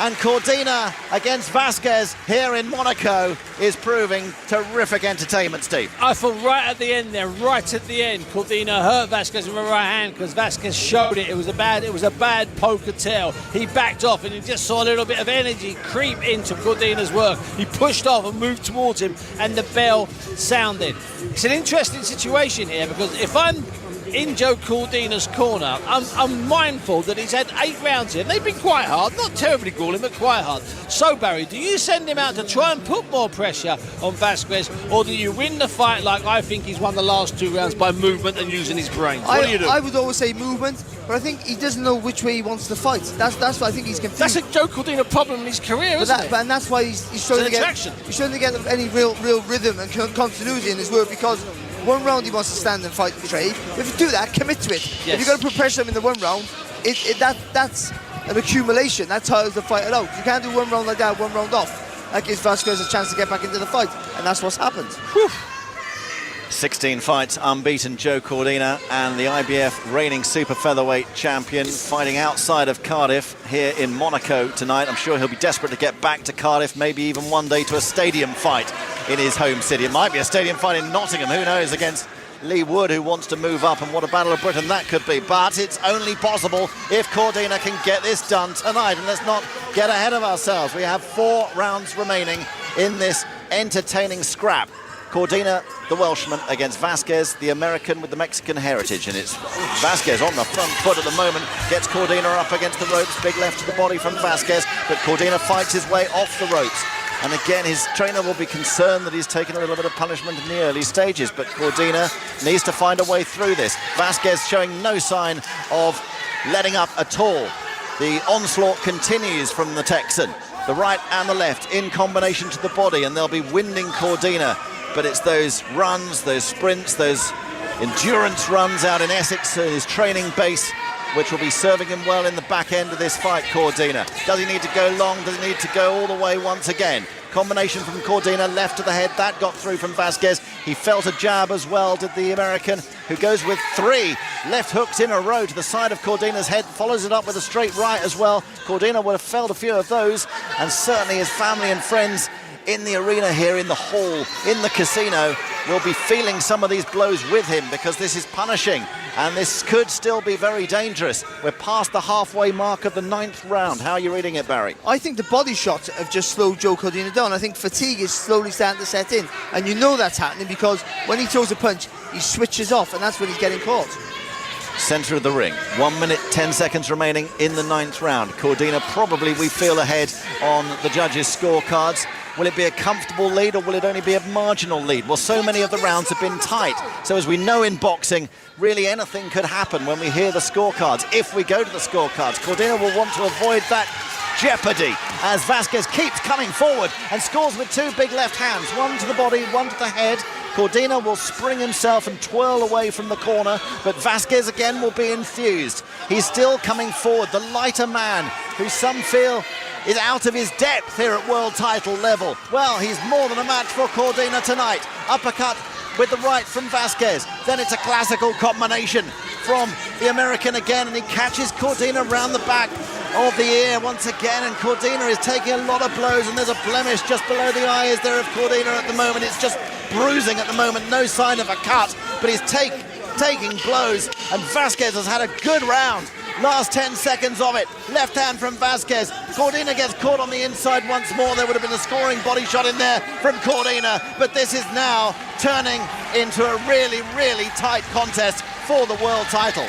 And Cordina against Vazquez here in Monaco is proving terrific entertainment, Steve. I thought right at the end, Cordina hurt Vazquez with the right hand because Vazquez showed it. It was a bad poker tail. He backed off and you just saw a little bit of energy creep into Cordina's work. He pushed off and moved towards him, and the bell sounded. It's an interesting situation here because if I'm in Joe Cordina's corner, I'm mindful that he's had 8 rounds here. They've been quite hard, not terribly grueling, but quite hard. So, Barry, do you send him out to try and put more pressure on Vazquez, or do you win the fight like I think he's won the last 2 rounds by movement and using his brains? What do you do? I would always say movement, but I think he doesn't know which way he wants to fight. That's why I think he's confused. That's a Joe Cordina problem in his career, isn't it? And that's why he's struggling to get any real rhythm and continuity in his work, because one round he wants to stand and fight and trade. If you do that, commit to it. Yes. If you're going to put pressure on him in the 1 round, that's an accumulation. That's how the fight it out. You can't do 1 round like that, 1 round off. That gives Vazquez a chance to get back into the fight, and that's what's happened. Whew. 16 fights unbeaten, Joe Cordina, and the IBF reigning super featherweight champion, fighting outside of Cardiff here in Monaco tonight. I'm sure he'll be desperate to get back to Cardiff, maybe even one day to a stadium fight in his home city. It might be a stadium fight in Nottingham, who knows, against Lee Wood, who wants to move up, and what a battle of Britain that could be. But it's only possible if Cordina can get this done tonight. And let's not get ahead of ourselves. We have 4 rounds remaining in this entertaining scrap. Cordina, the Welshman, against Vazquez, the American with the Mexican heritage. And it's Vazquez on the front foot at the moment, gets Cordina up against the ropes, big left to the body from Vazquez, but Cordina fights his way off the ropes. And again, his trainer will be concerned that he's taken a little bit of punishment in the early stages, but Cordina needs to find a way through this. Vazquez showing no sign of letting up at all. The onslaught continues from the Texan. The right and the left in combination to the body, and they'll be winding Cordina. But it's those runs, those sprints, those endurance runs out in Essex, his training base, which will be serving him well in the back end of this fight, Cordina. Does he need to go long? Does he need to go all the way once again? Combination from Cordina, left to the head. That got through from Vazquez. He felt a jab as well, did the American, who goes with 3 left hooks in a row to the side of Cordina's head, follows it up with a straight right as well. Cordina would have felt a few of those, and certainly his family and friends in the arena here, in the hall, in the casino, will be feeling some of these blows with him, because this is punishing and this could still be very dangerous. We're past the halfway mark of the 9th round. How are you reading it, Barry? I think the body shots have just slowed Joe Cordina down. I think fatigue is slowly starting to set in, and you know that's happening because when he throws a punch, he switches off, and that's when he's getting caught. Centre of the ring, 1 minute 10 seconds remaining in the 9th round. Cordina probably, we feel, ahead on the judges' scorecards. Will it be a comfortable lead, or will it only be a marginal lead? Well, so many of the rounds have been tight. So as we know in boxing, really anything could happen when we hear the scorecards. If we go to the scorecards, Cordina will want to avoid that jeopardy as Vazquez keeps coming forward and scores with 2 big left hands, 1 to the body, 1 to the head. Cordina will spring himself and twirl away from the corner, but Vazquez again will be enthused. He's still coming forward, the lighter man, who some feel is out of his depth here at world title level. Well, he's more than a match for Cordina tonight. Uppercut with the right from Vazquez. Then it's a classical combination from the American again, and he catches Cordina round the back of the ear once again, and Cordina is taking a lot of blows, and there's a blemish just below the eye is there of Cordina at the moment. It's just bruising at the moment, no sign of a cut, but he's taking blows, and Vazquez has had a good round. Last 10 seconds of it. Left hand from Vazquez. Cordina gets caught on the inside once more. There would have been a scoring body shot in there from Cordina, but this is now turning into a really, really tight contest for the world title.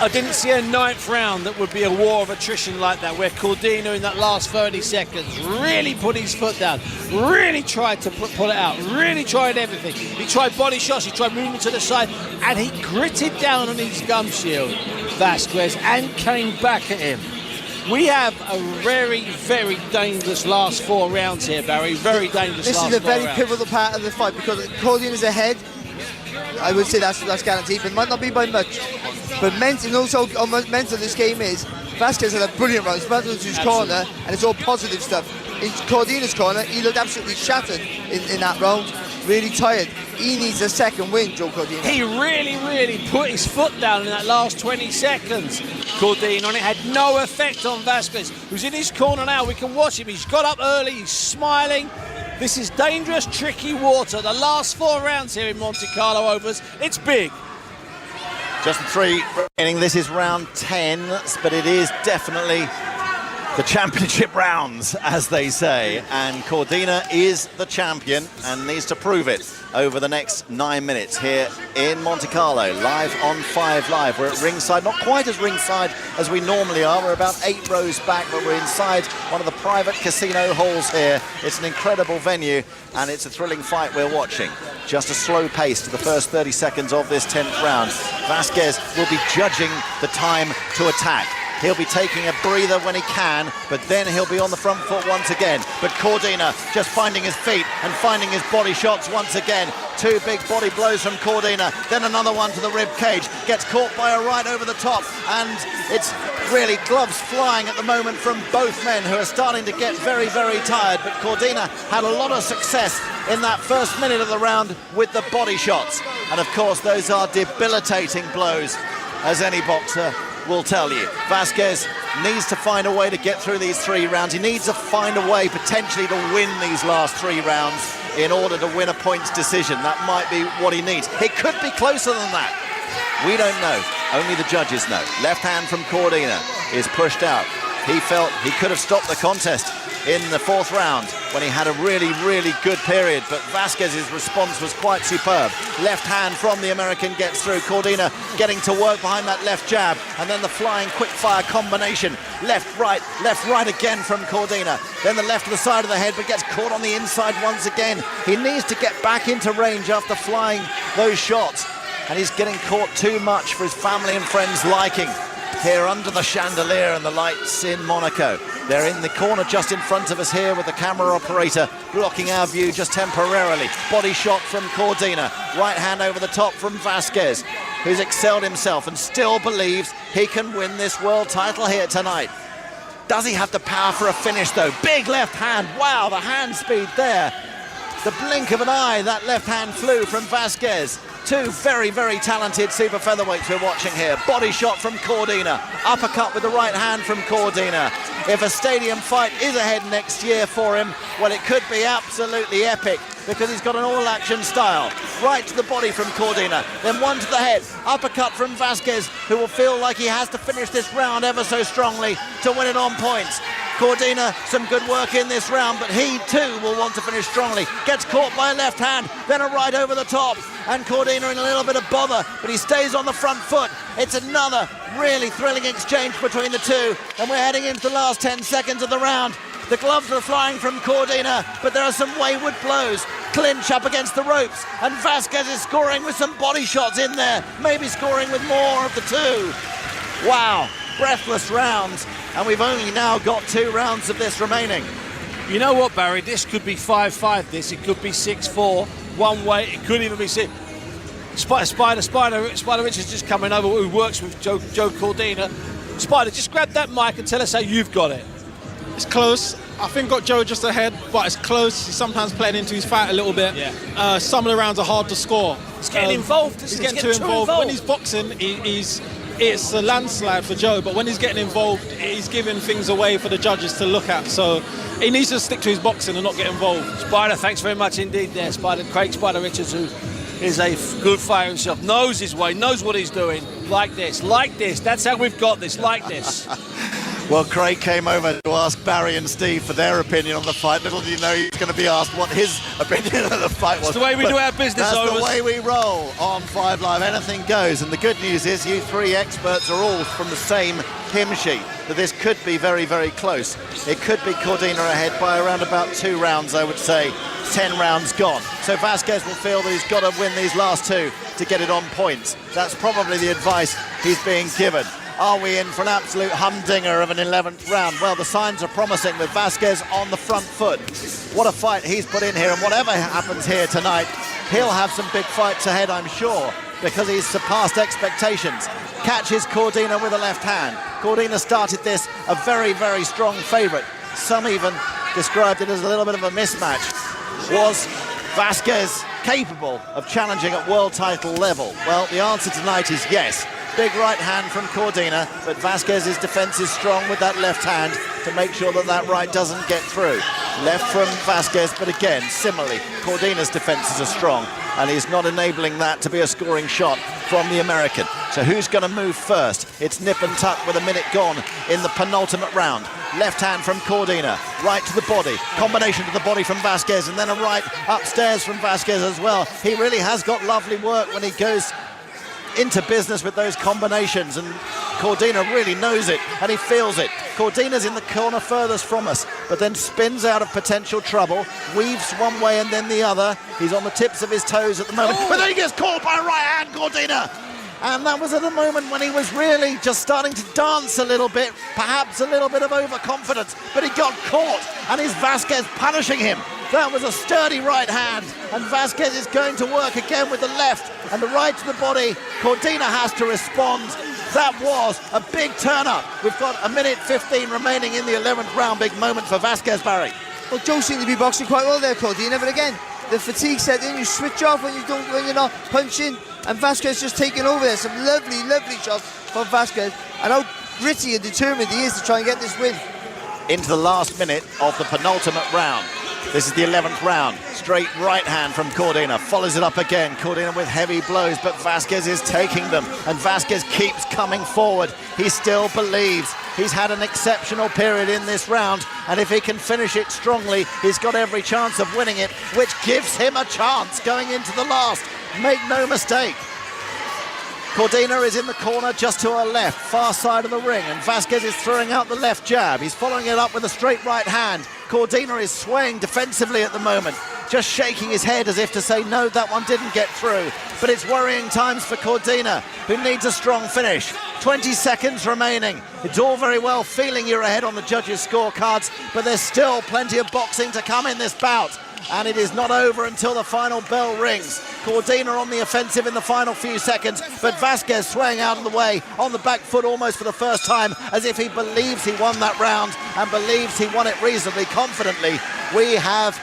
I didn't see a 9th round that would be a war of attrition like that, where Cordina in that last 30 seconds really put his foot down, really tried to pull it out, really tried everything. He tried body shots, he tried movement to the side, and he gritted down on his gum shield, Vazquez, and came back at him. We have a very, very dangerous last 4 rounds here, Barry. Very dangerous This last 4 rounds. is a very pivotal part of the fight because Cordina's ahead. I would say that's guaranteed, but might not be by much. But mental this game is Vazquez had a brilliant round. He's back into his corner, and it's all positive stuff. In Cordina's corner, he looked absolutely shattered in that round, really tired. He needs a second win, Joe Cordina. He really, really put his foot down in that last 20 seconds, Cordina, and it had no effect on Vazquez, who's in his corner now. We can watch him. He's got up early, he's smiling. This is dangerous, tricky water. The last 4 rounds here in Monte Carlo overs, it's big. Just the 3 remaining. This is round 10, but it is definitely the championship rounds, as they say. And Cordina is the champion and needs to prove it over the next 9 minutes here in Monte Carlo, live on 5 Live. We're at ringside, not quite as ringside as we normally are. We're about 8 rows back, but we're inside one of the private casino halls here. It's an incredible venue, and it's a thrilling fight we're watching. Just a slow pace to the first 30 seconds of this 10th round. Vazquez will be judging the time to attack. He'll be taking a breather when he can, but then he'll be on the front foot once again. But Cordina just finding his feet and finding his body shots once again. 2 big body blows from Cordina, then another one to the rib cage. Gets caught by a right over the top, and it's really gloves flying at the moment from both men, who are starting to get very, very tired. But Cordina had a lot of success in that first minute of the round with the body shots. And of course, those are debilitating blows, as any boxer will tell you. Vazquez needs to find a way to get through these 3 rounds. He needs to find a way potentially to win these last 3 rounds in order to win a points decision. That might be what he needs. It could be closer than that. We don't know. Only the judges know. Left hand from Cordina is pushed out. He felt he could have stopped the contest in the 4th round when he had a really, really good period, but Vazquez's response was quite superb. Left hand from the American gets through. Cordina getting to work behind that left jab, and then the flying quick-fire combination. Left, right again from Cordina. Then the left to the side of the head, but gets caught on the inside once again. He needs to get back into range after flying those shots, and he's getting caught too much for his family and friends' liking. Here under the chandelier and the lights in Monaco. They're in the corner just in front of us here with the camera operator blocking our view just temporarily. Body shot from Cordina. Right hand over the top from Vazquez, who's excelled himself and still believes he can win this world title here tonight. Does he have the power for a finish though? Big left hand. Wow, the hand speed there. The blink of an eye, that left hand flew from Vazquez. 2 very, very talented super featherweights we're watching here. Body shot from Cordina. Uppercut with the right hand from Cordina. If a stadium fight is ahead next year for him, well, it could be absolutely epic because he's got an all-action style. Right to the body from Cordina, then one to the head. Uppercut from Vazquez, who will feel like he has to finish this round ever so strongly to win it on points. Cordina, some good work in this round, but he too will want to finish strongly. Gets caught by a left hand, then a right over the top, and Cordina in a little bit of bother, but he stays on the front foot. It's another really thrilling exchange between the two, and we're heading into the last 10 seconds of the round. The gloves are flying from Cordina, but there are some wayward blows. Clinch up against the ropes, and Vazquez is scoring with some body shots in there, maybe scoring with more of the 2. Wow, breathless rounds, and we've only now got 2 rounds of this remaining. You know what, Barry? This could be 5-5. This it could be 6-4. One way, it could even be 6. Spider Richards just coming over, who works with Joe Cordina. Spider, just grab that mic and tell us how you've got it. It's close. I think got Joe just ahead, but it's close. He's sometimes playing into his fight a little bit. Yeah. Some of the rounds are hard to score. He's getting involved. He's getting too involved. When he's boxing, it's a landslide for Joe, but when he's getting involved, he's giving things away for the judges to look at. So he needs to stick to his boxing and not get involved. Spider, thanks very much indeed there. Craig Spider Richards, who is a good fighter himself, knows his way, knows what he's doing. Like this. That's how we've got this, like this. Well, Craig came over to ask Barry and Steve for their opinion on the fight. Little did you know he was going to be asked what his opinion of the fight was. It's the way we do our business, That's Overs. the way we roll on 5 Live. Anything goes. And the good news is you three experts are all from the same hymn sheet, that this could be very, very close. It could be Cordina ahead by around about 2 rounds, I would say. 10 rounds gone. So Vazquez will feel that he's got to win these last 2 to get it on points. That's probably the advice he's being given. Are we in for an absolute humdinger of an 11th round? Well, the signs are promising with Vazquez on the front foot. What a fight he's put in here, and whatever happens here tonight, he'll have some big fights ahead, I'm sure, because he's surpassed expectations. Catches Cordina with a left hand. Cordina started this a very, very strong favourite. Some even described it as a little bit of a mismatch. Was Vazquez capable of challenging at world title level? Well, the answer tonight is yes. Big right hand from Cordina, but Vazquez's defence is strong with that left hand to make sure that that right doesn't get through. Left from Vazquez, but again, similarly, Cordina's defences are strong, and he's not enabling that to be a scoring shot from the American. So who's going to move first? It's nip and tuck with a minute gone in the penultimate round. Left hand from Cordina, right to the body, combination to the body from Vazquez, and then a right upstairs from Vazquez as well. He really has got lovely work when he goes into business with those combinations, and Cordina really knows it and he feels it. Cordina's in the corner furthest from us, but then spins out of potential trouble, weaves one way and then the other. He's on the tips of his toes at the moment, but then he gets caught by a right hand, Cordina. And that was at a moment when he was really just starting to dance a little bit, perhaps a little bit of overconfidence, but he got caught, and is Vazquez punishing him. That was a sturdy right hand, and Vazquez is going to work again with the left, and the right to the body. Cordina has to respond. That was a big turn-up. We've got a minute 15 remaining in the 11th round. Big moment for Vazquez, Barry. Well, Joe seemed to be boxing quite well there, Cordina, but again, the fatigue set in. You switch off when you're not punching, and Vazquez just taking over there. Some lovely, lovely shots from Vazquez, and how gritty and determined he is to try and get this win. Into the last minute of the penultimate round. This is the 11th round. Straight right hand from Cordina. Follows it up again. Cordina with heavy blows, but Vazquez is taking them. And Vazquez keeps coming forward. He still believes. He's had an exceptional period in this round. And if he can finish it strongly, he's got every chance of winning it, which gives him a chance going into the last. Make no mistake. Cordina is in the corner just to her left, far side of the ring, and Vazquez is throwing out the left jab. He's following it up with a straight right hand. Cordina is swaying defensively at the moment, just shaking his head as if to say, no, that one didn't get through. But it's worrying times for Cordina, who needs a strong finish. 20 seconds remaining. It's all very well feeling you're ahead on the judges' scorecards, but there's still plenty of boxing to come in this bout. And it is not over until the final bell rings. Cordina on the offensive in the final few seconds, but Vazquez swaying out of the way on the back foot almost for the first time, as if he believes he won that round and believes he won it reasonably confidently. We have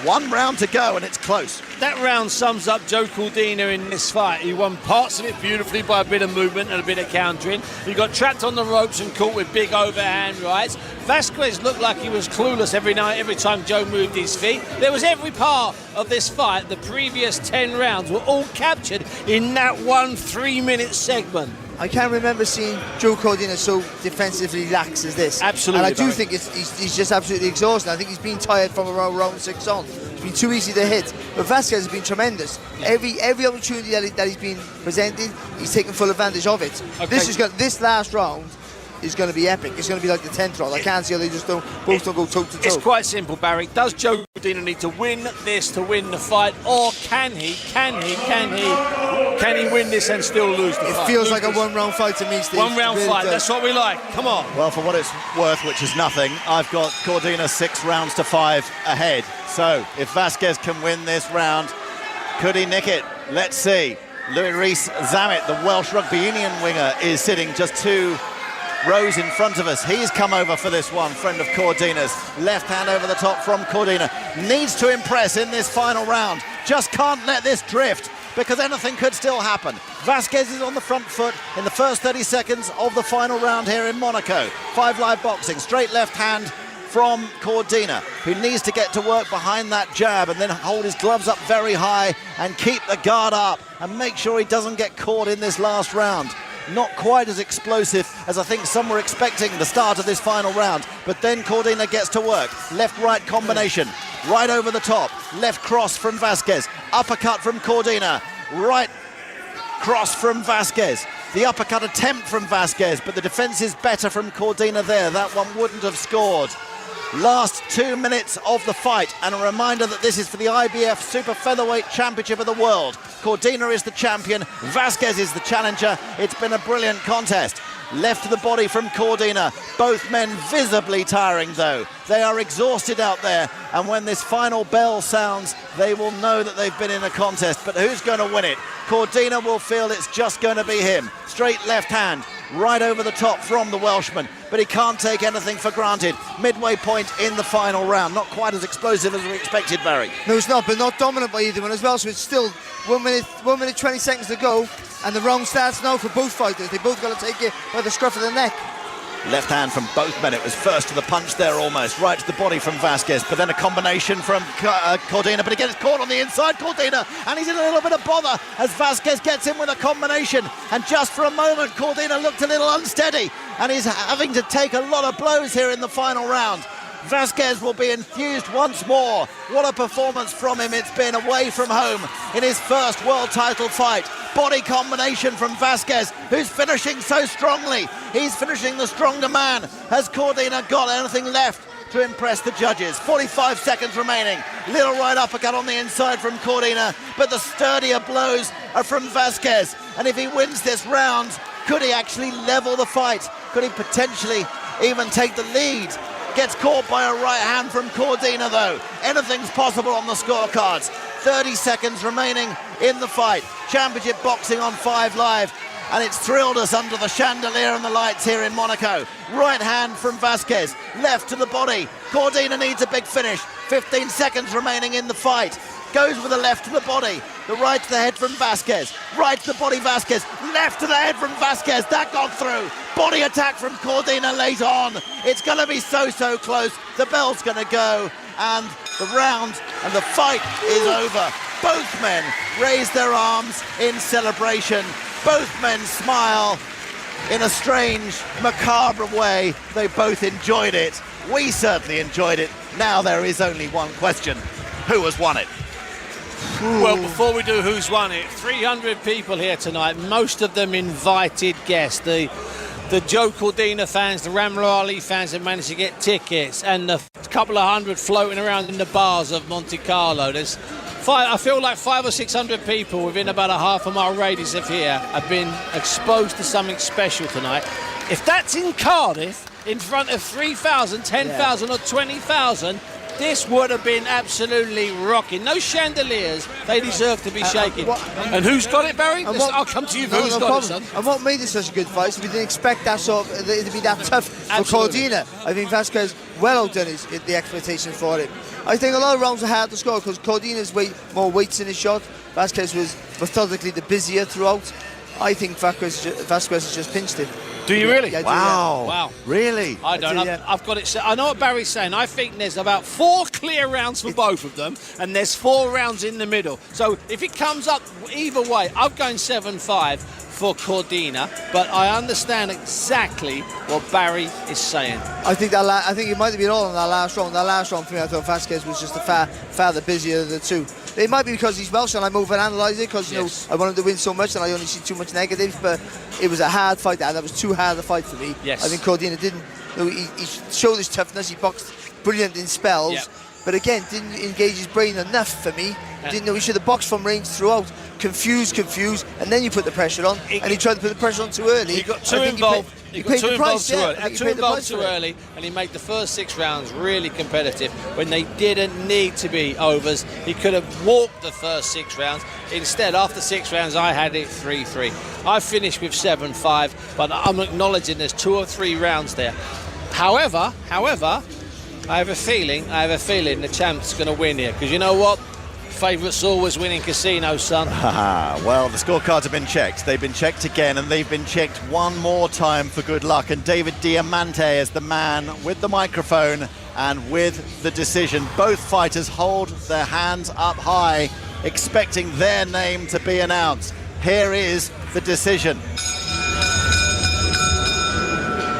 1 round to go, and it's close. That round sums up Joe Cordina in this fight. He won parts of it beautifully by a bit of movement and a bit of countering. He got trapped on the ropes and caught with big overhand rights. Vazquez looked like he was clueless every time Joe moved his feet. There was every part of this fight. The previous 10 rounds were all captured in that 1 3-minute segment. I can't remember seeing Joe Cordina so defensively lax as this. Absolutely. And I do think he's just absolutely exhausted. I think he's been tired from around round 6 on. It's been too easy to hit. But Vazquez has been tremendous. Every opportunity that he's been presented, he's taken full advantage of it. Okay. This last round is going to be epic. It's going to be like the 10th round. I can't see how they just both don't go toe to toe. It's quite simple, Barry. Does Joe Cordina need to win this to win the fight, or can he win this and still lose the fight? It feels like a 1-round fight to me, Steve. 1-round really fight. does. That's what we like. Come on. Well, for what it's worth, which is nothing, I've got Cordina 6 rounds to 5 ahead. So if Vazquez can win this round, could he nick it? Let's see. Louis Rees-Zammit, the Welsh Rugby Union winger, is sitting just 2 rows in front of us. He's come over for this one, friend of Cordina's. Left hand over the top from Cordina. Needs to impress in this final round. Just can't let this drift, because anything could still happen. Vazquez is on the front foot in the first 30 seconds of the final round here in Monaco. 5 Live Boxing, straight left hand from Cordina, who needs to get to work behind that jab and then hold his gloves up very high and keep the guard up and make sure he doesn't get caught in this last round. not quite as explosive as I think some were expecting the start of this final round. But then Cordina gets to work. Left-right combination, right over the top. Left cross from Vazquez, uppercut from Cordina, right cross from Vazquez. The uppercut attempt from Vazquez, but the defence is better from Cordina there. That one wouldn't have scored. Last 2 minutes of the fight, and a reminder that this is for the IBF Super Featherweight Championship of the World. Cordina is the champion, Vazquez is the challenger. It's been a brilliant contest. Left to the body from Cordina. Both men visibly tiring though. They are exhausted out there, and when this final bell sounds, they will know that they've been in a contest. But who's going to win it? Cordina will feel it's just going to be him. Straight left hand, right over the top from the Welshman, but he can't take anything for granted. Midway point in the final round. Not quite as explosive as we expected, Barry. No, it's not, but not dominant by either one as well, so it's still 1 minute 20 seconds to go, and the round starts now for both fighters. They both got to take it by the scruff of the neck. Left hand from both men. It was first to the punch there almost. Right to the body from Vazquez, but then a combination from Cordina. But again, it's caught on the inside, Cordina, and he's in a little bit of bother as Vazquez gets in with a combination. And just for a moment, Cordina looked a little unsteady, and he's having to take a lot of blows here in the final round. Vazquez will be enthused once more. What a performance from him it's been away from home in his first world title fight. Body combination from Vazquez, who's finishing so strongly. He's finishing the stronger man. Has Cordina got anything left to impress the judges? 45 seconds remaining. Little right uppercut on the inside from Cordina, but the sturdier blows are from Vazquez. And if he wins this round, could he actually level the fight? Could he potentially even take the lead? Gets caught by a right hand from Cordina though. Anything's possible on the scorecards. 30 seconds remaining in the fight. Championship boxing on 5 Live, and it's thrilled us under the chandelier and the lights here in Monaco. Right hand from Vazquez, left to the body. Cordina needs a big finish. 15 seconds remaining in the fight. Goes with the left to the body, the right to the head from Vazquez, right to the body Vazquez, left to the head from Vazquez, that got through. Body attack from Cordina late on. It's going to be so close. The bell's going to go, and the round and the fight is over. Both men raise their arms in celebration. Both men smile in a strange, macabre way. They both enjoyed it. We certainly enjoyed it. Now there is only one question. Who has won it? Well, before we do who's won it, 300 people here tonight, most of them invited guests. The Joe Cordina fans, the Ramla Ali fans have managed to get tickets, and the couple of hundred floating around in the bars of Monte Carlo. I feel like 500 or 600 people within about a half-a-mile radius of here have been exposed to something special tonight. If that's in Cardiff, in front of 3,000, 10,000 or 20,000, this would have been absolutely rocking. No chandeliers. They deserve to be shaking. And who's got it, Barry? I'll come to you. Who's got it, son? And what made it such a good fight is we didn't expect that it to be that tough for Cordina. I think Vazquez well outdone the expectations for it. I think a lot of rounds are hard to score because Cordina's more weights in his shot. Vazquez was methodically the busier throughout. I think Vazquez has just pinched him. Do you really? Yeah, Wow. Really? I don't know. I've got it set. I know what Barry's saying. I think there's about 4 clear rounds for both of them, and there's 4 rounds in the middle. So if it comes up either way, I'm going 7-5 for Cordina, but I understand exactly what Barry is saying. I think it might have been all in that last round. That last round for me, I thought Vazquez was just far the busier of the two. It might be because he's Welsh and I'm overanalyzing it because I wanted to win so much and I only see too much negatives, but it was a hard fight and that was too hard a fight for me. Yes. I think Cordina didn't. He showed his toughness. He boxed brilliant in spells, but again didn't engage his brain enough for me. Didn't know he should have boxed from range throughout. Confused, and then you put the pressure on, and he tried to put the pressure on too early. He got too involved. He got too involved too early, and he made the first 6 rounds really competitive when they didn't need to be overs. He could have walked the first 6 rounds. Instead, after 6 rounds, I had it 3-3. I finished with 7-5, but I'm acknowledging there's 2 or 3 rounds there. However, I have a feeling the champ's going to win here, because you know what? Favourites always win in casinos, son. Well, the scorecards have been checked. They've been checked again, and they've been checked one more time for good luck. And David Diamante is the man with the microphone and with the decision. Both fighters hold their hands up high, expecting their name to be announced. Here is the decision.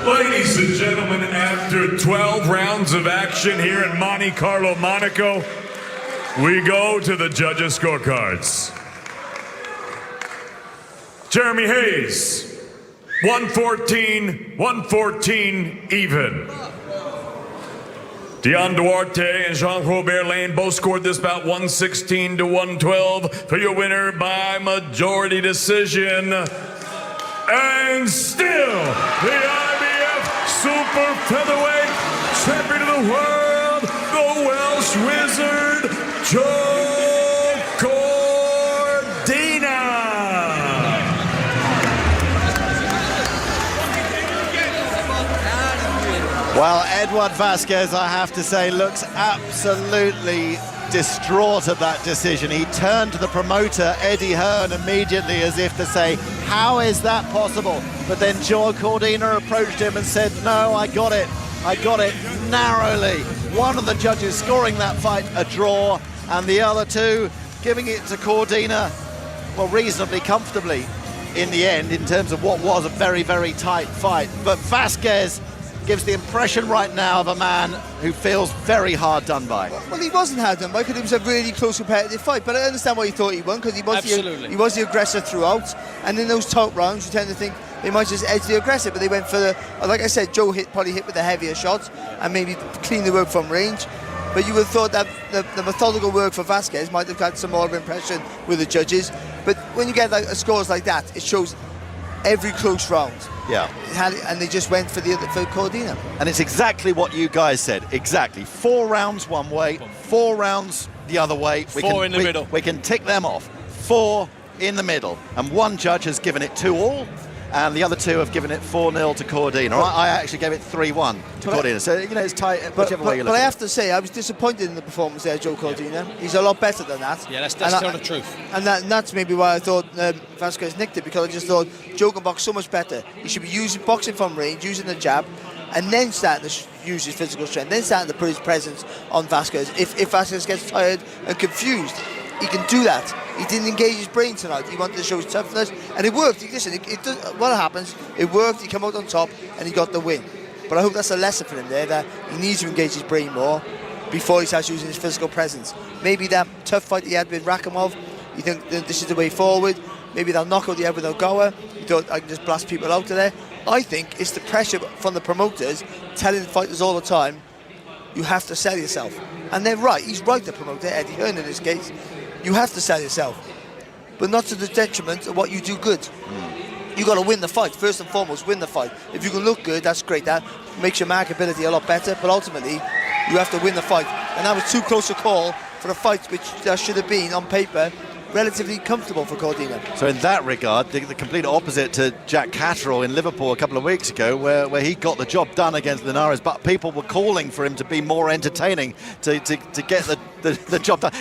Ladies and gentlemen, after 12 rounds of action here in Monte Carlo, Monaco, we go to the judges' scorecards. Jeremy Hayes, 114 even. Dion Duarte and Jean-Robert Lane both scored this bout 116 to 112 for your winner by majority decision. And still, the IBF Super Featherweight Champion of the World, the Welsh Wizard, Joe Cordina. Well, Edward Vazquez, I have to say, looks absolutely distraught at that decision. He turned to the promoter, Eddie Hearn, immediately as if to say, how is that possible? But then Joe Cordina approached him and said, no, I got it narrowly. One of the judges scoring that fight a draw, and the other two giving it to Cordina, well, reasonably comfortably in the end, in terms of what was a very, very tight fight. But Vazquez gives the impression right now of a man who feels very hard done by. Well, he wasn't hard done by because it was a really close competitive fight, but I understand why he thought he won, because he was the aggressor throughout, and in those top rounds you tend to think they might just edge the aggressor, but they went for the, like I said, Joe probably hit with the heavier shots and maybe clean the work from range, but you would have thought that the methodical work for Vazquez might have got some more of an impression with the judges. But when you get like scores like that, it shows every close round. Yeah. And they just went for Cordina. And it's exactly what you guys said. Exactly. 4 rounds one way, 4 rounds the other way. Four in the middle. We can tick them off. 4 in the middle. And one judge has given it 2-all, and the other two have given it 4-0 to Cordina. I actually gave it 3-1 to Cordina. So, you know, it's tight whichever way you look But I at have to say, I was disappointed in the performance there, Joe Cordina. He's a lot better than that. Yeah, that's telling the truth. And that's maybe why I thought Vazquez nicked it, because I just thought Joe can box so much better. He should be boxing from range, using the jab, and then starting to use his physical strength, then starting to put his presence on Vazquez. If Vazquez gets tired and confused, he can do that. He didn't engage his brain tonight. He wanted to show his toughness, and it worked. What happens, it worked. He came out on top, and he got the win. But I hope that's a lesson for him there, that he needs to engage his brain more before he starts using his physical presence. Maybe that tough fight he had with Rakhimov, you think that this is the way forward. Maybe they'll knock out the head with Ogawa. You thought, I can just blast people out of there. I think it's the pressure from the promoters telling fighters all the time, you have to sell yourself. And they're right. He's right, the promoter, Eddie Hearn in this case. You have to sell yourself, but not to the detriment of what you do good. You got to win the fight, first and foremost, win the fight. If you can look good, that's great. That makes your markability a lot better, but ultimately, you have to win the fight. And that was too close a call for a fight which should have been, on paper, relatively comfortable for Cordina. So in that regard, the complete opposite to Jack Catterall in Liverpool a couple of weeks ago, where he got the job done against Linares, but people were calling for him to be more entertaining, to get the job done.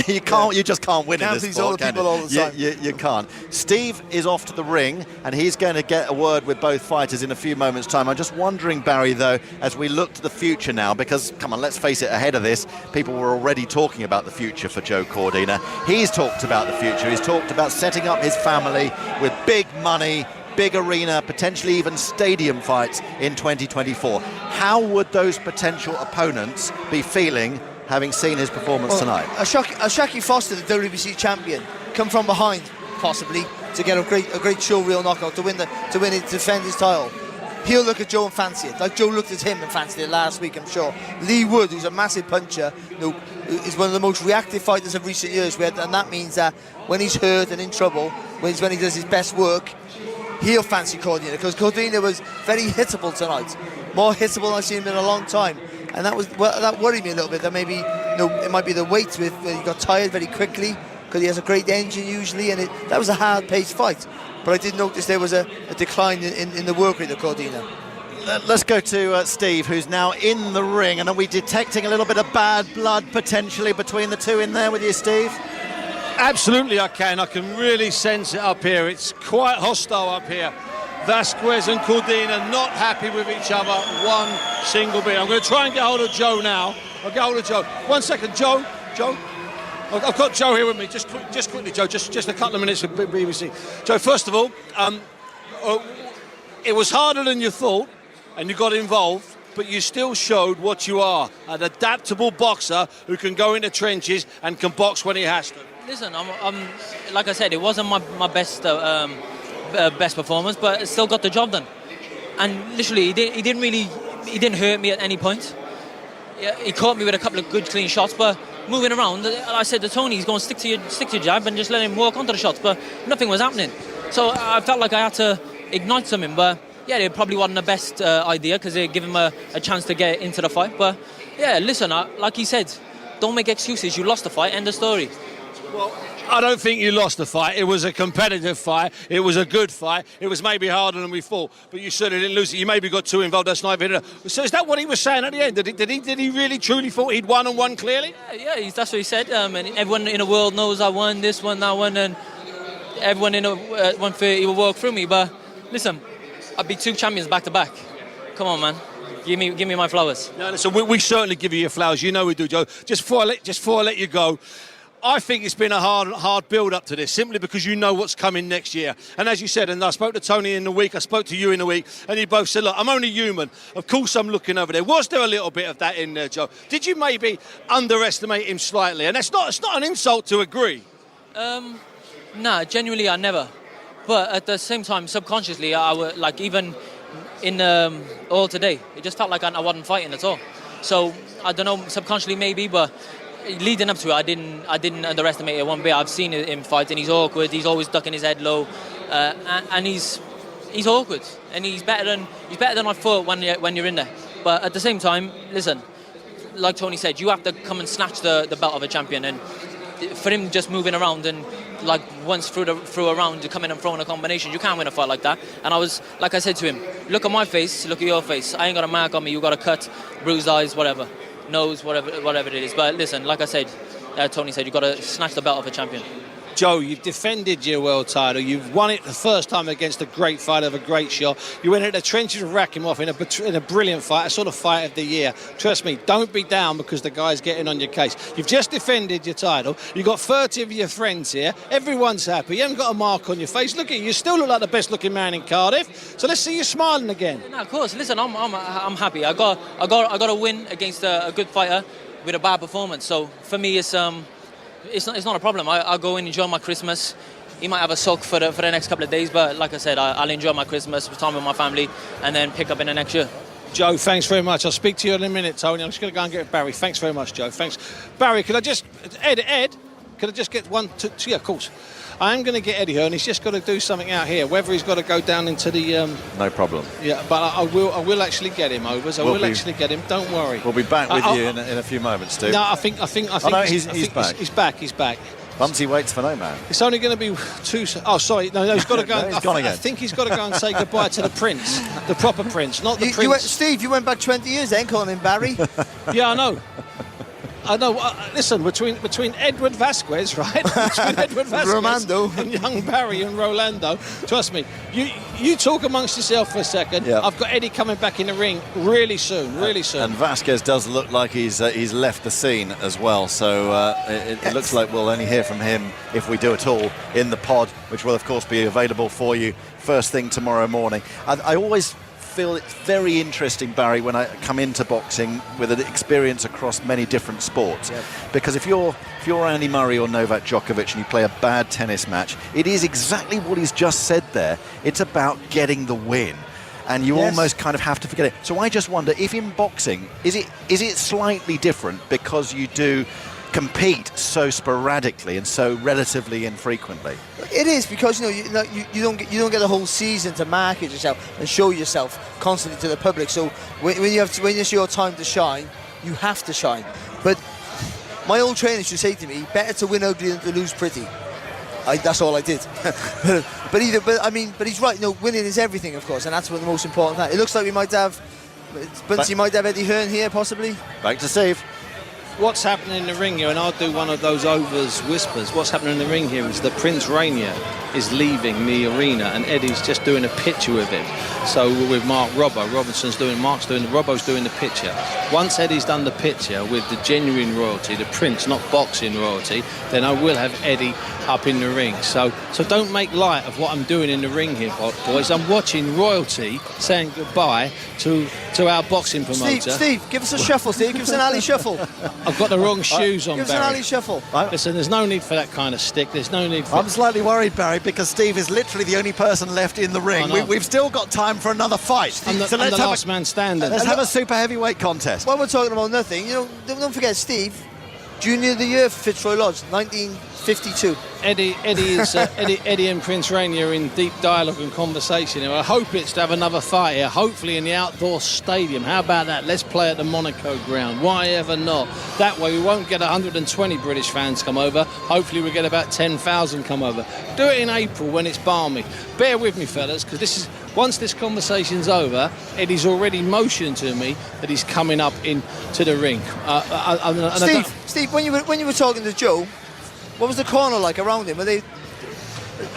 You can't, you just can't win in this sport, can you can't. Steve is off to the ring, and he's going to get a word with both fighters in a few moments' time. I'm just wondering, Barry, though, as we look to the future now, because, come on, let's face it, ahead of this, people were already talking about the future for Joe Cordina. He's talked about the future. He's talked about setting up his family with big money, big arena, potentially even stadium fights in 2024. How would those potential opponents be feeling, having seen his performance tonight? Ashaki Foster, the WBC champion, come from behind, possibly, to get a great showreel knockout, to defend his title. He'll look at Joe and fancy it, like Joe looked at him and fancied it last week, I'm sure. Lee Wood, who's a massive puncher, is one of the most reactive fighters of recent years, and that means that when he's hurt and in trouble, when he does his best work, he'll fancy Cordina, because Cordina was very hittable tonight, more hittable than I've seen him in a long time, and that worried me a little bit. That maybe it might be the weight where he got tired very quickly, because he has a great engine usually, and that was a hard-paced fight. But I did notice there was a decline in the work rate of Cordina. Let's go to Steve, who's now in the ring. And are we detecting a little bit of bad blood potentially between the two in there with you, Steve? Absolutely, I can. I can really sense it up here. It's quite hostile up here. Vazquez and Cordina not happy with each other one single bit. I'm going to try and get hold of Joe now. I'll get hold of Joe. 1 second, Joe. I've got Joe here with me. Just quickly, Joe. Just a couple of minutes for BBC. Joe, first of all, it was harder than you thought. and you got involved, but you still showed what you are, an adaptable boxer who can go into trenches and can box when he has to. Listen, I'm like I said, it wasn't my best best performance, but it still got the job done. And literally, he didn't hurt me at any point. He caught me with a couple of good clean shots, but moving around, I said to Tony, he's going to stick to your jab and just let him walk onto the shots, but nothing was happening. So I felt like I had to ignite something, but yeah, it probably wasn't the best idea because it gave him a chance to get into the fight. But yeah, listen, like he said, don't make excuses. You lost the fight, end of story. Well, I don't think you lost the fight. It was a competitive fight. It was a good fight. It was maybe harder than we thought, but you certainly didn't lose it. You maybe got too involved. That's not it. So is that what he was saying at the end? Did he really truly thought he'd won and won clearly? Yeah, that's what he said. And everyone in the world knows I won this one, that one, and everyone in the 130 will walk through me. But listen, I beat 2 champions back to back. Come on, man. Give me my flowers. No, listen, we certainly give you your flowers. You know we do, Joe. Just before I let you go, I think it's been a hard build-up to this, simply because you know what's coming next year. And as you said, and I spoke to Tony in the week, I spoke to you in the week, and you both said, look, I'm only human. Of course I'm looking over there. Was there a little bit of that in there, Joe? Did you maybe underestimate him slightly? And it's not an insult to agree. Nah, genuinely, I never. But at the same time, subconsciously, I would, like, even in all today, it just felt like I wasn't fighting at all. So I don't know, subconsciously maybe, but leading up to it, I didn't underestimate it one bit. I've seen him fight, and he's awkward. He's always ducking his head low, and he's awkward, and he's better than I thought when you're in there. But at the same time, listen, like Tony said, you have to come and snatch the belt of a champion, and for him just moving around and like once through a round to come in and throw in a combination, you can't win a fight like that. And I was, like I said to him, look at my face, look at your face. I ain't got a mark on me. You got a cut, bruised eyes, whatever, nose, whatever it is. But listen, like I said, Tony said, you got to snatch the belt of a champion. Joe, you've defended your world title. You've won it the first time against a great fighter of a great shot. You went into the trenches and racked him off in a brilliant fight, a sort of fight of the year. Trust me, don't be down because the guy's getting on your case. You've just defended your title. You've got 30 of your friends here. Everyone's happy. You haven't got a mark on your face. Look at you. You still look like the best looking man in Cardiff. So let's see you smiling again. No, of course. Listen, I'm happy. I got a win against a good fighter with a bad performance. So for me, it's not a problem. I'll go and enjoy my Christmas. He might have a sulk for the next couple of days, but like I said, I'll enjoy my Christmas, time with my family, and then pick up in the next year. Joe, thanks very much. I'll speak to you in a minute, Tony. I'm just going to go and get Barry. Thanks very much, Joe. Thanks. Barry, could I just... Ed, could I just get one... Yeah, of course. I am going to get Eddie here, and he's just got to do something out here. Whether he's got to go down into the... No problem. Yeah, but I will actually get him, Overs. I will actually get him. Don't worry. We'll be back with you in a few moments, Stu. No, I think. Oh, no, he's back. He's back. Bumsy waits for no man. It's only going to be 2... Oh, sorry. No, he's got to go. No, he's gone again. I think he's got to go and say goodbye to the prince. The proper prince, not the prince. Steve, you went back 20 years then, calling him Barry. Yeah, I know. Listen, between Edward Vazquez, right? Between Edward Vazquez Rolando and young Barry and Rolando. Trust me, you talk amongst yourself for a second. Yeah. I've got Eddie coming back in the ring really soon. And Vazquez does look like he's left the scene as well. So it looks like we'll only hear from him, if we do at all, in the pod, which will of course be available for you first thing tomorrow morning. I always feel it's very interesting, Barry, when I come into boxing with an experience across many different sports. Yep. Because if you're Andy Murray or Novak Djokovic and you play a bad tennis match, it is exactly what he's just said there. It's about getting the win. And you almost kind of have to forget it. So I just wonder if in boxing, is it slightly different because you do compete so sporadically and so relatively infrequently? It is, because you don't get the whole season to market yourself and show yourself constantly to the public. So when it's your time to shine, you have to shine. But my old trainer used to say to me, better to win ugly than to lose pretty. That's all I did. but he's right. Winning is everything, of course, and that's what the most important thing. It looks like we might have Buncey might have Eddie Hearn here, possibly. Back to Steve. what's happening in the ring here, and I'll do one of those Overs whispers. What's happening in the ring here is that Prince Rainier is leaving the arena, and Eddie's just doing a picture with him. So with Mark's doing Robbo's doing the picture. Once Eddie's done the picture with the genuine royalty, the Prince, not boxing royalty, then I will have Eddie up in the ring. So don't make light of what I'm doing in the ring here, boys. I'm watching royalty saying goodbye to our boxing promoter. Steve, give us a shuffle, Steve. Give us an alley shuffle. I've got the wrong shoes on, Give us an Barry. alley shuffle. Listen, there's no need for that kind of stick. There's no need for... I'm slightly worried, Barry, because Steve is literally the only person left in the ring. I know. We've still got time for another fight. I'm the last man standing. Let's have a super heavyweight contest. While we're talking about nothing, don't forget Steve, Junior of the Year for Fitzroy Lodge, 1952. Eddie and Prince Rainier are in deep dialogue and conversation. I hope it's to have another fight here, hopefully in the outdoor stadium. How about that? Let's play at the Monaco ground. Why ever not? That way we won't get 120 British fans come over. Hopefully we get about 10,000 come over. Do it in April when it's balmy. Bear with me, fellas, because once this conversation's over, Eddie's already motioned to me that he's coming up into the ring. Steve, when you were talking to Joe, what was the corner like around him? Were they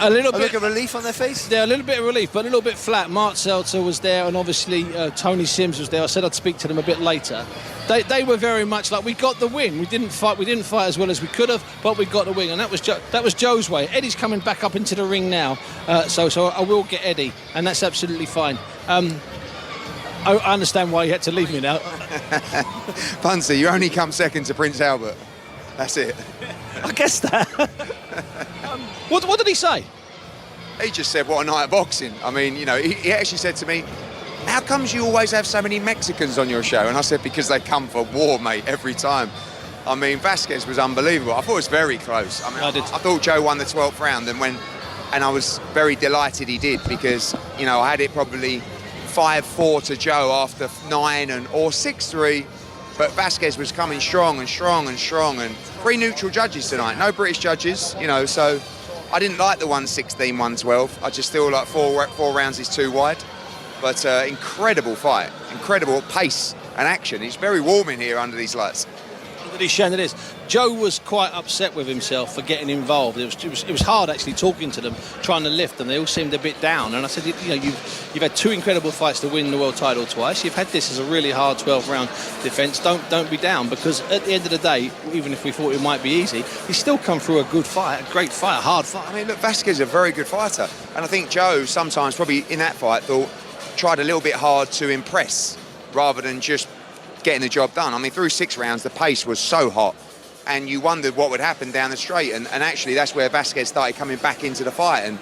a little bit like a relief on their face? Yeah, a little bit of relief, but a little bit flat. Mark Seltzer was there, and obviously Tony Sims was there. I said I'd speak to them a bit later. They were very much like, we got the win. We didn't fight as well as we could have, but we got the win, and that was Joe's way. Eddie's coming back up into the ring now, so I will get Eddie, and that's absolutely fine. I understand why you had to leave me now. Punsey, you only come second to Prince Albert. That's it. I guess that. What did he say? He just said, what a night of boxing. I mean, he actually said to me, how comes you always have so many Mexicans on your show? And I said, because they come for war, mate, every time. I mean, Vazquez was unbelievable. I thought it was very close. I mean, I thought Joe won the 12th round, and I was very delighted he did, because, I had it probably 5-4 to Joe after 9 or 6-3. But Vazquez was coming strong and 3 neutral judges tonight, no British judges, so I didn't like the 116, 112. I just feel like four rounds is too wide. But incredible fight, incredible pace and action. It's very warm in here under these lights. Under these chandeliers. Joe was quite upset with himself for getting involved. It was hard actually talking to them, trying to lift them. They all seemed a bit down. And I said, you've had 2 incredible fights to win the world title twice. You've had this as a really hard 12-round defence. Don't be down, because at the end of the day, even if we thought it might be easy, he's still come through a good fight, a great fight, a hard fight. I mean, look, Vazquez is a very good fighter. And I think Joe sometimes, probably in that fight, tried a little bit hard to impress rather than just getting the job done. I mean, through 6 rounds, the pace was so hot, and you wondered what would happen down the straight, and actually that's where Vazquez started coming back into the fight, and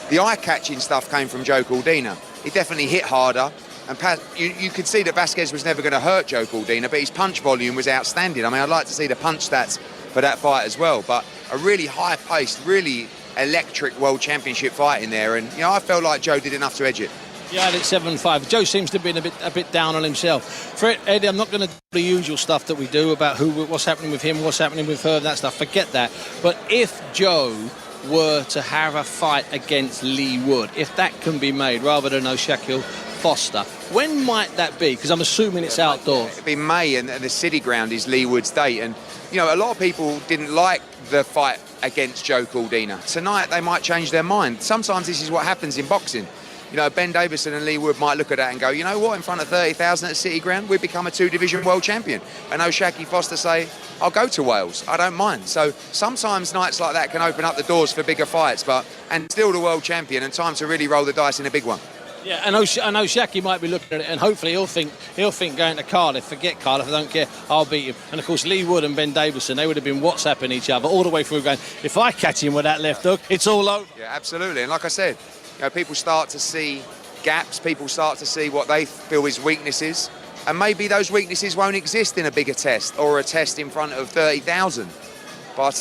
the eye-catching stuff came from Joe Cordina. He definitely hit harder, and you could see that Vazquez was never going to hurt Joe Cordina, but his punch volume was outstanding. I mean, I'd like to see the punch stats for that fight as well, but a really high-paced, really electric World Championship fight in there, and I felt like Joe did enough to edge it. Yeah, I had it 7-5. Joe seems to have been a bit down on himself. For Eddie, I'm not going to do the usual stuff that we do about what's happening with him, what's happening with her, that stuff. Forget that. But if Joe were to have a fight against Lee Wood, if that can be made, rather than O'Shaquille Foster, when might that be? Because I'm assuming it's outdoors. It'll be May, and the City Ground is Lee Wood's date. And, a lot of people didn't like the fight against Joe Cordina. Tonight, they might change their mind. Sometimes this is what happens in boxing. Ben Davison and Lee Wood might look at that and go, you know what, in front of 30,000 at City Ground, we've become a 2-division world champion. And O'Shaquille Foster say, I'll go to Wales, I don't mind. So sometimes nights like that can open up the doors for bigger fights, and still the world champion, and time to really roll the dice in a big one. Yeah, and O'Shaquille might be looking at it, and hopefully he'll think going to Cardiff, forget Cardiff, I don't care, I'll beat him. And of course Lee Wood and Ben Davison, they would have been WhatsApping each other all the way through, going, if I catch him with that left hook, it's all over. Yeah, absolutely. And like I said, people start to see gaps, people start to see what they feel is weaknesses, and maybe those weaknesses won't exist in a bigger test or a test in front of 30,000. But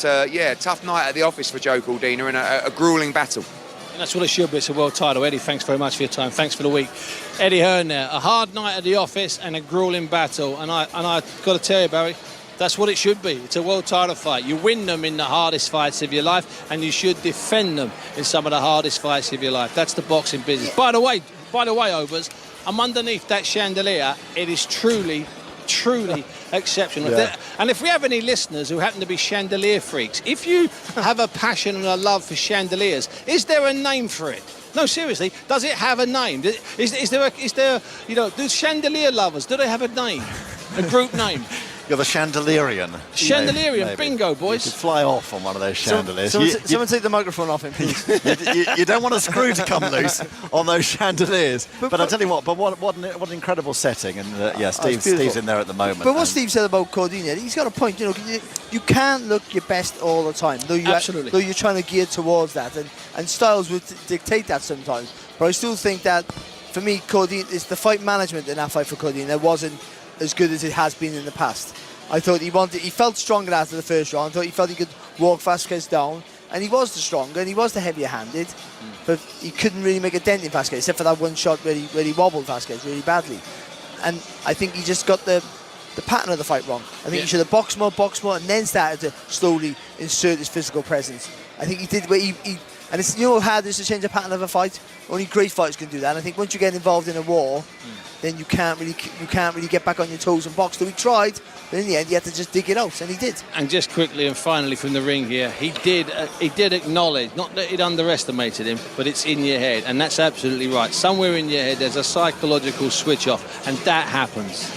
tough night at the office for Joe Cordina, and a gruelling battle. And that's what it should be. It's a world title. Eddie, thanks very much for your time. Thanks for the week. Eddie Hearn there. A hard night at the office and a gruelling battle. And I got to tell you, Barry, that's what it should be. It's a world title fight. You win them in the hardest fights of your life, and you should defend them in some of the hardest fights of your life. That's the boxing business. By the way, Overs, I'm underneath that chandelier. It is truly truly exceptional. Yeah. And if we have any listeners who happen to be chandelier freaks, if you have a passion and a love for chandeliers, is there a name for it? No, seriously, does it have a name? Is there, you know, do chandelier lovers, do they have a name? A group name? You're the Chandelierian. Chandelierian, Maybe. Bingo, boys. You could fly off on one of those chandeliers. Someone take the microphone off him, please. You don't want a screw to come loose on those chandeliers. But I tell you what, what an incredible setting. And Steve's in there at the moment. But what Steve said about Cordina, he's got a point. You know, you can't look your best all the time, though you're trying to gear towards that, and styles would dictate that sometimes. But I still think that, for me, Cordina, it's the fight management in that fight for Cordina wasn't as good as it has been in the past. I thought he felt stronger after the first round. I thought he felt he could walk Vazquez down, and he was the stronger and he was the heavier handed, but he couldn't really make a dent in Vazquez except for that one shot where he wobbled Vazquez really badly. And I think he just got the pattern of the fight wrong. I think he should have boxed more, and then started to slowly insert his physical presence. I think he did where he and it's, you know, how hard it is to change the pattern of a fight. Only great fighters can do that. And I think once you get involved in a war, then you can't really get back on your toes and box. So he tried, but in the end, he had to just dig it out, and he did. And just quickly and finally from the ring here, he did acknowledge, not that he'd underestimated him, but it's in your head, and that's absolutely right. Somewhere in your head, there's a psychological switch off, and that happens.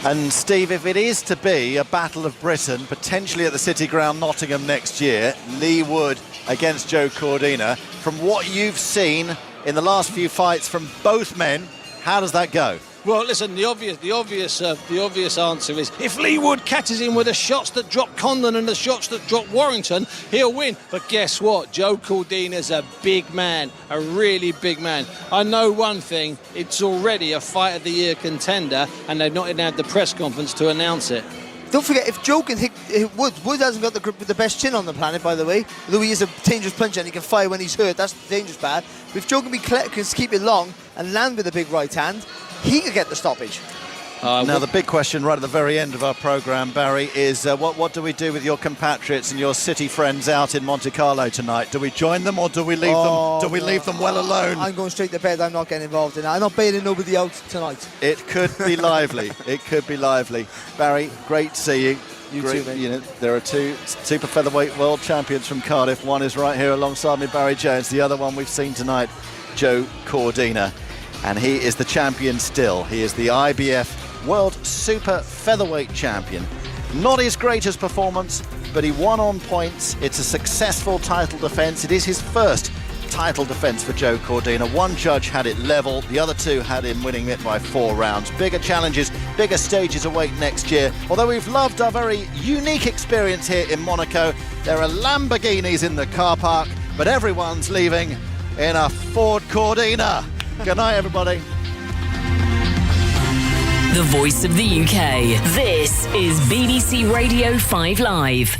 And Steve, if it is to be a Battle of Britain, potentially at the City Ground, Nottingham next year, Lee Wood against Joe Cordina, from what you've seen in the last few fights from both men, how does that go? Well, listen, the obvious answer is if Lee Wood catches him with the shots that dropped Condon and the shots that dropped Warrington, he'll win. But guess what? Joe Cordina's a big man, a really big man. I know one thing, it's already a Fight of the Year contender, and they've not even had the press conference to announce it. Don't forget, if Joe can hit Wood hasn't got the grip with the best chin on the planet, by the way. Although he is a dangerous puncher and he can fire when he's hurt, that's the dangerous part. But if Joe can keep it long and land with a big right hand, he could get the stoppage. Now, the big question right at the very end of our programme, Barry, is what do we do with your compatriots and your City friends out in Monte Carlo tonight? Do we join them or do we leave them? Do we leave them well alone? I'm going straight to bed. I'm not getting involved in that. I'm not bailing nobody out tonight. It could be lively. It could be lively. Barry, great to see you. You too, mate. You know, there are two super featherweight world champions from Cardiff. One is right here alongside me, Barry Jones. The other one we've seen tonight, Joe Cordina. And he is the champion still. He is the IBF World Super Featherweight Champion. Not his greatest performance, but he won on points. It's a successful title defence. It is his first title defence for Joe Cordina. One judge had it level, the other two had him winning it by 4 rounds. Bigger challenges, bigger stages await next year. Although we've loved our very unique experience here in Monaco, there are Lamborghinis in the car park, but everyone's leaving in a Ford Cordina. Good night, everybody. The voice of the UK. This is BBC Radio 5 Live.